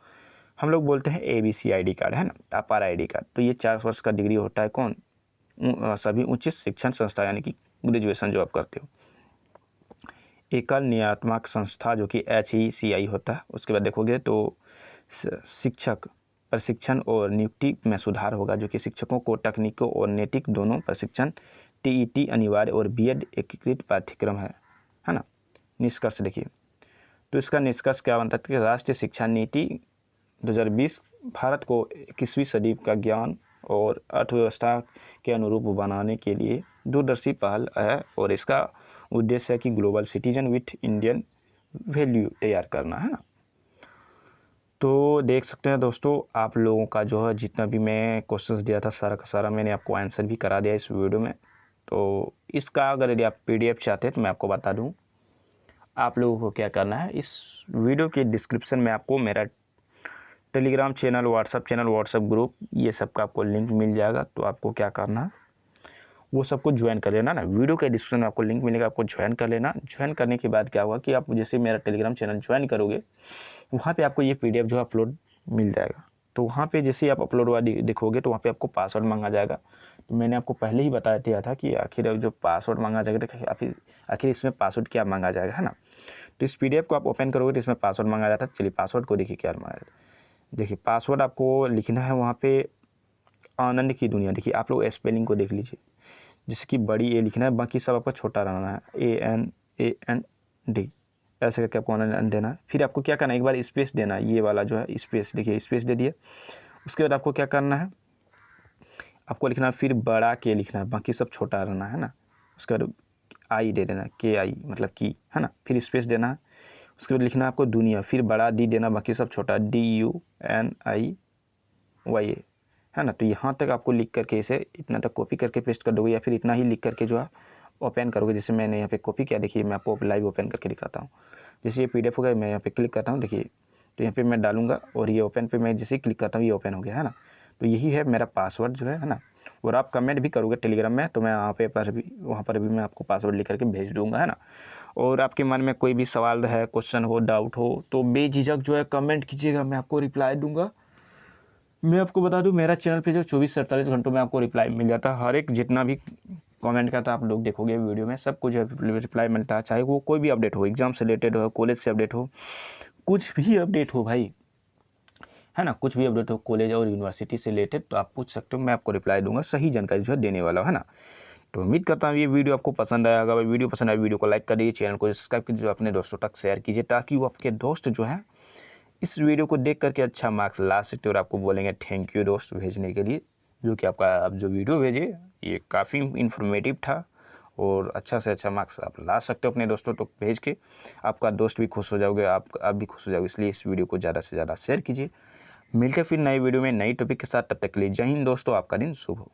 हम लोग बोलते हैं ABC ID कार्ड, है ना, अपार ID कार्ड। तो ये 4 वर्ष का डिग्री होता है कौन, सभी उच्च शिक्षण संस्था, यानी कि ग्रेजुएशन जो आप करते हो। एकल नियामक संस्था जो कि HECI होता है। उसके बाद देखोगे तो शिक्षक प्रशिक्षण और नियुक्ति में सुधार होगा, जो कि शिक्षकों को तकनीकों और नैतिक दोनों प्रशिक्षण, TET अनिवार्य और B.Ed एकीकृत पाठ्यक्रम है ना। निष्कर्ष देखिए, तो इसका निष्कर्ष क्या बनता है कि राष्ट्रीय शिक्षा नीति 2020 भारत को 21वीं सदी का ज्ञान और अर्थव्यवस्था के अनुरूप बनाने के लिए दूरदर्शी पहल है, और इसका उद्देश्य है कि global citizen with Indian value तैयार करना, है ना। तो देख सकते हैं दोस्तों, आप लोगों का जो है जितना भी मैं क्वेश्चंस दिया था सारा का सारा मैंने आपको आंसर भी करा दिया इस वीडियो में। तो इसका अगर यदि आप PDF चाहते हैं तो मैं आपको बता दूं, आप लोगों को क्या करना है, इस वीडियो के डिस्क्रिप्शन में आपको मेरा टेलीग्राम चैनल, व्हाट्सएप ग्रुप, ये सब का आपको लिंक मिल जाएगा। तो आपको क्या करना है, वो सबको ज्वाइन कर लेना ना। वीडियो के डिस्क्रिप्शन में आपको लिंक मिलेगा, आपको ज्वाइन कर लेना। ज्वाइन करने के बाद क्या होगा कि आप जैसे मेरा टेलीग्राम चैनल ज्वाइन करोगे, वहाँ पे आपको ये PDF जो अपलोड मिल जाएगा। तो वहाँ पे जैसे ही आप अपलोड हुआ देखोगे तो वहाँ पे आपको पासवर्ड मांगा जाएगा। तो मैंने आपको पहले ही बताया दिया था कि आखिर जो पासवर्ड मांगा जाएगा, तो आखिर इसमें पासवर्ड क्या मांगा जाएगा, है ना। तो इस PDF को आप ओपन करोगे तो इसमें पासवर्ड मांगा जाता है। चलिए पासवर्ड को देखिए क्या मांगा जाता है। देखिए पासवर्ड आपको लिखना है वहाँ पे आनंद की दुनिया। देखिए आप लोग स्पेलिंग को देख लीजिए, जैसे कि बड़ी ए लिखना है, बाकी सब आपको छोटा रहना है, ANAND ऐसे करके आपको आनंद देना है। फिर आपको क्या करना है, एक बार स्पेस देना है, ये वाला जो है स्पेस, देखिए स्पेस दे दिए। उसके बाद आपको क्या करना है, आपको लिखना है फिर बड़ा के लिखना है, बाकी सब छोटा रहना है ना। उसके बाद आई दे देना, KI मतलब की, है ना। फिर स्पेस देना है। उसके बाद लिखना है आपको दुनिया, फिर बड़ा D देना, बाकी सब छोटा, DUNIYA, है ना। तो यहाँ तक आपको लिख करके इसे इतना तक कॉपी करके पेस्ट कर दोगे, या फिर इतना ही लिख करके जो है ओपन करोगे। जैसे मैंने यहाँ पे कॉपी किया, देखिए मैं आपको लाइव ओपन करके दिखाता हूँ। जैसे ये PDF हो गया, मैं यहाँ पे क्लिक करता हूँ, देखिए तो यहाँ पे मैं डालूंगा और ये ओपन पे मैं जैसे ही क्लिक करता हूँ ये ओपन हो गया है ना। तो यही है मेरा पासवर्ड जो है ना। और आप कमेंट भी करोगे टेलीग्राम में तो मैं वहाँ पर भी मैं आपको पासवर्ड लिख करके भेज दूँगा, है ना। और आपके मन में कोई भी सवाल है, क्वेश्चन हो, डाउट हो तो बेझिझक जो है कमेंट कीजिएगा, मैं आपको रिप्लाई दूंगा। मैं आपको बता दूं मेरा चैनल पे जो 24 से 48 घंटों में आपको रिप्लाई मिल जाता है। हर एक जितना भी कमेंट करता आप लोग देखोगे वीडियो में, सब कुछ रिप्लाई मिलता है, चाहे वो कोई भी अपडेट हो, एग्जाम से रिलेटेड हो, कॉलेज से अपडेट हो, कुछ भी अपडेट हो भाई, है ना। कुछ भी अपडेट हो कॉलेज और यूनिवर्सिटी से रिलेटेड तो आप पूछ सकते हो, मैं आपको रिप्लाई दूंगा, सही जानकारी जो है देने वाला है ना। तो उम्मीद करता हूँ ये वीडियो आपको पसंद आया। अगर वीडियो पसंद आए वीडियो को लाइक कर दीजिए, चैनल को सब्सक्राइब कीजिए, अपने दोस्तों तक शेयर कीजिए ताकि वो आपके दोस्त जो है इस वीडियो को देख करके अच्छा मार्क्स ला सकते और आपको बोलेंगे थैंक यू दोस्त भेजने के लिए, जो कि आपका आप जो वीडियो भेजे ये काफ़ी इन्फॉर्मेटिव था और अच्छा से अच्छा मार्क्स आप ला सकते हो अपने दोस्तों तक भेज के। आपका दोस्त भी खुश हो जाओगे, आप भी खुश हो जाओगे, इसलिए इस वीडियो को ज़्यादा से ज़्यादा शेयर कीजिए। मिलते फिर नई वीडियो में नई टॉपिक के साथ, तब तक के लिए जय हिंद दोस्तों, आपका दिन शुभ हो।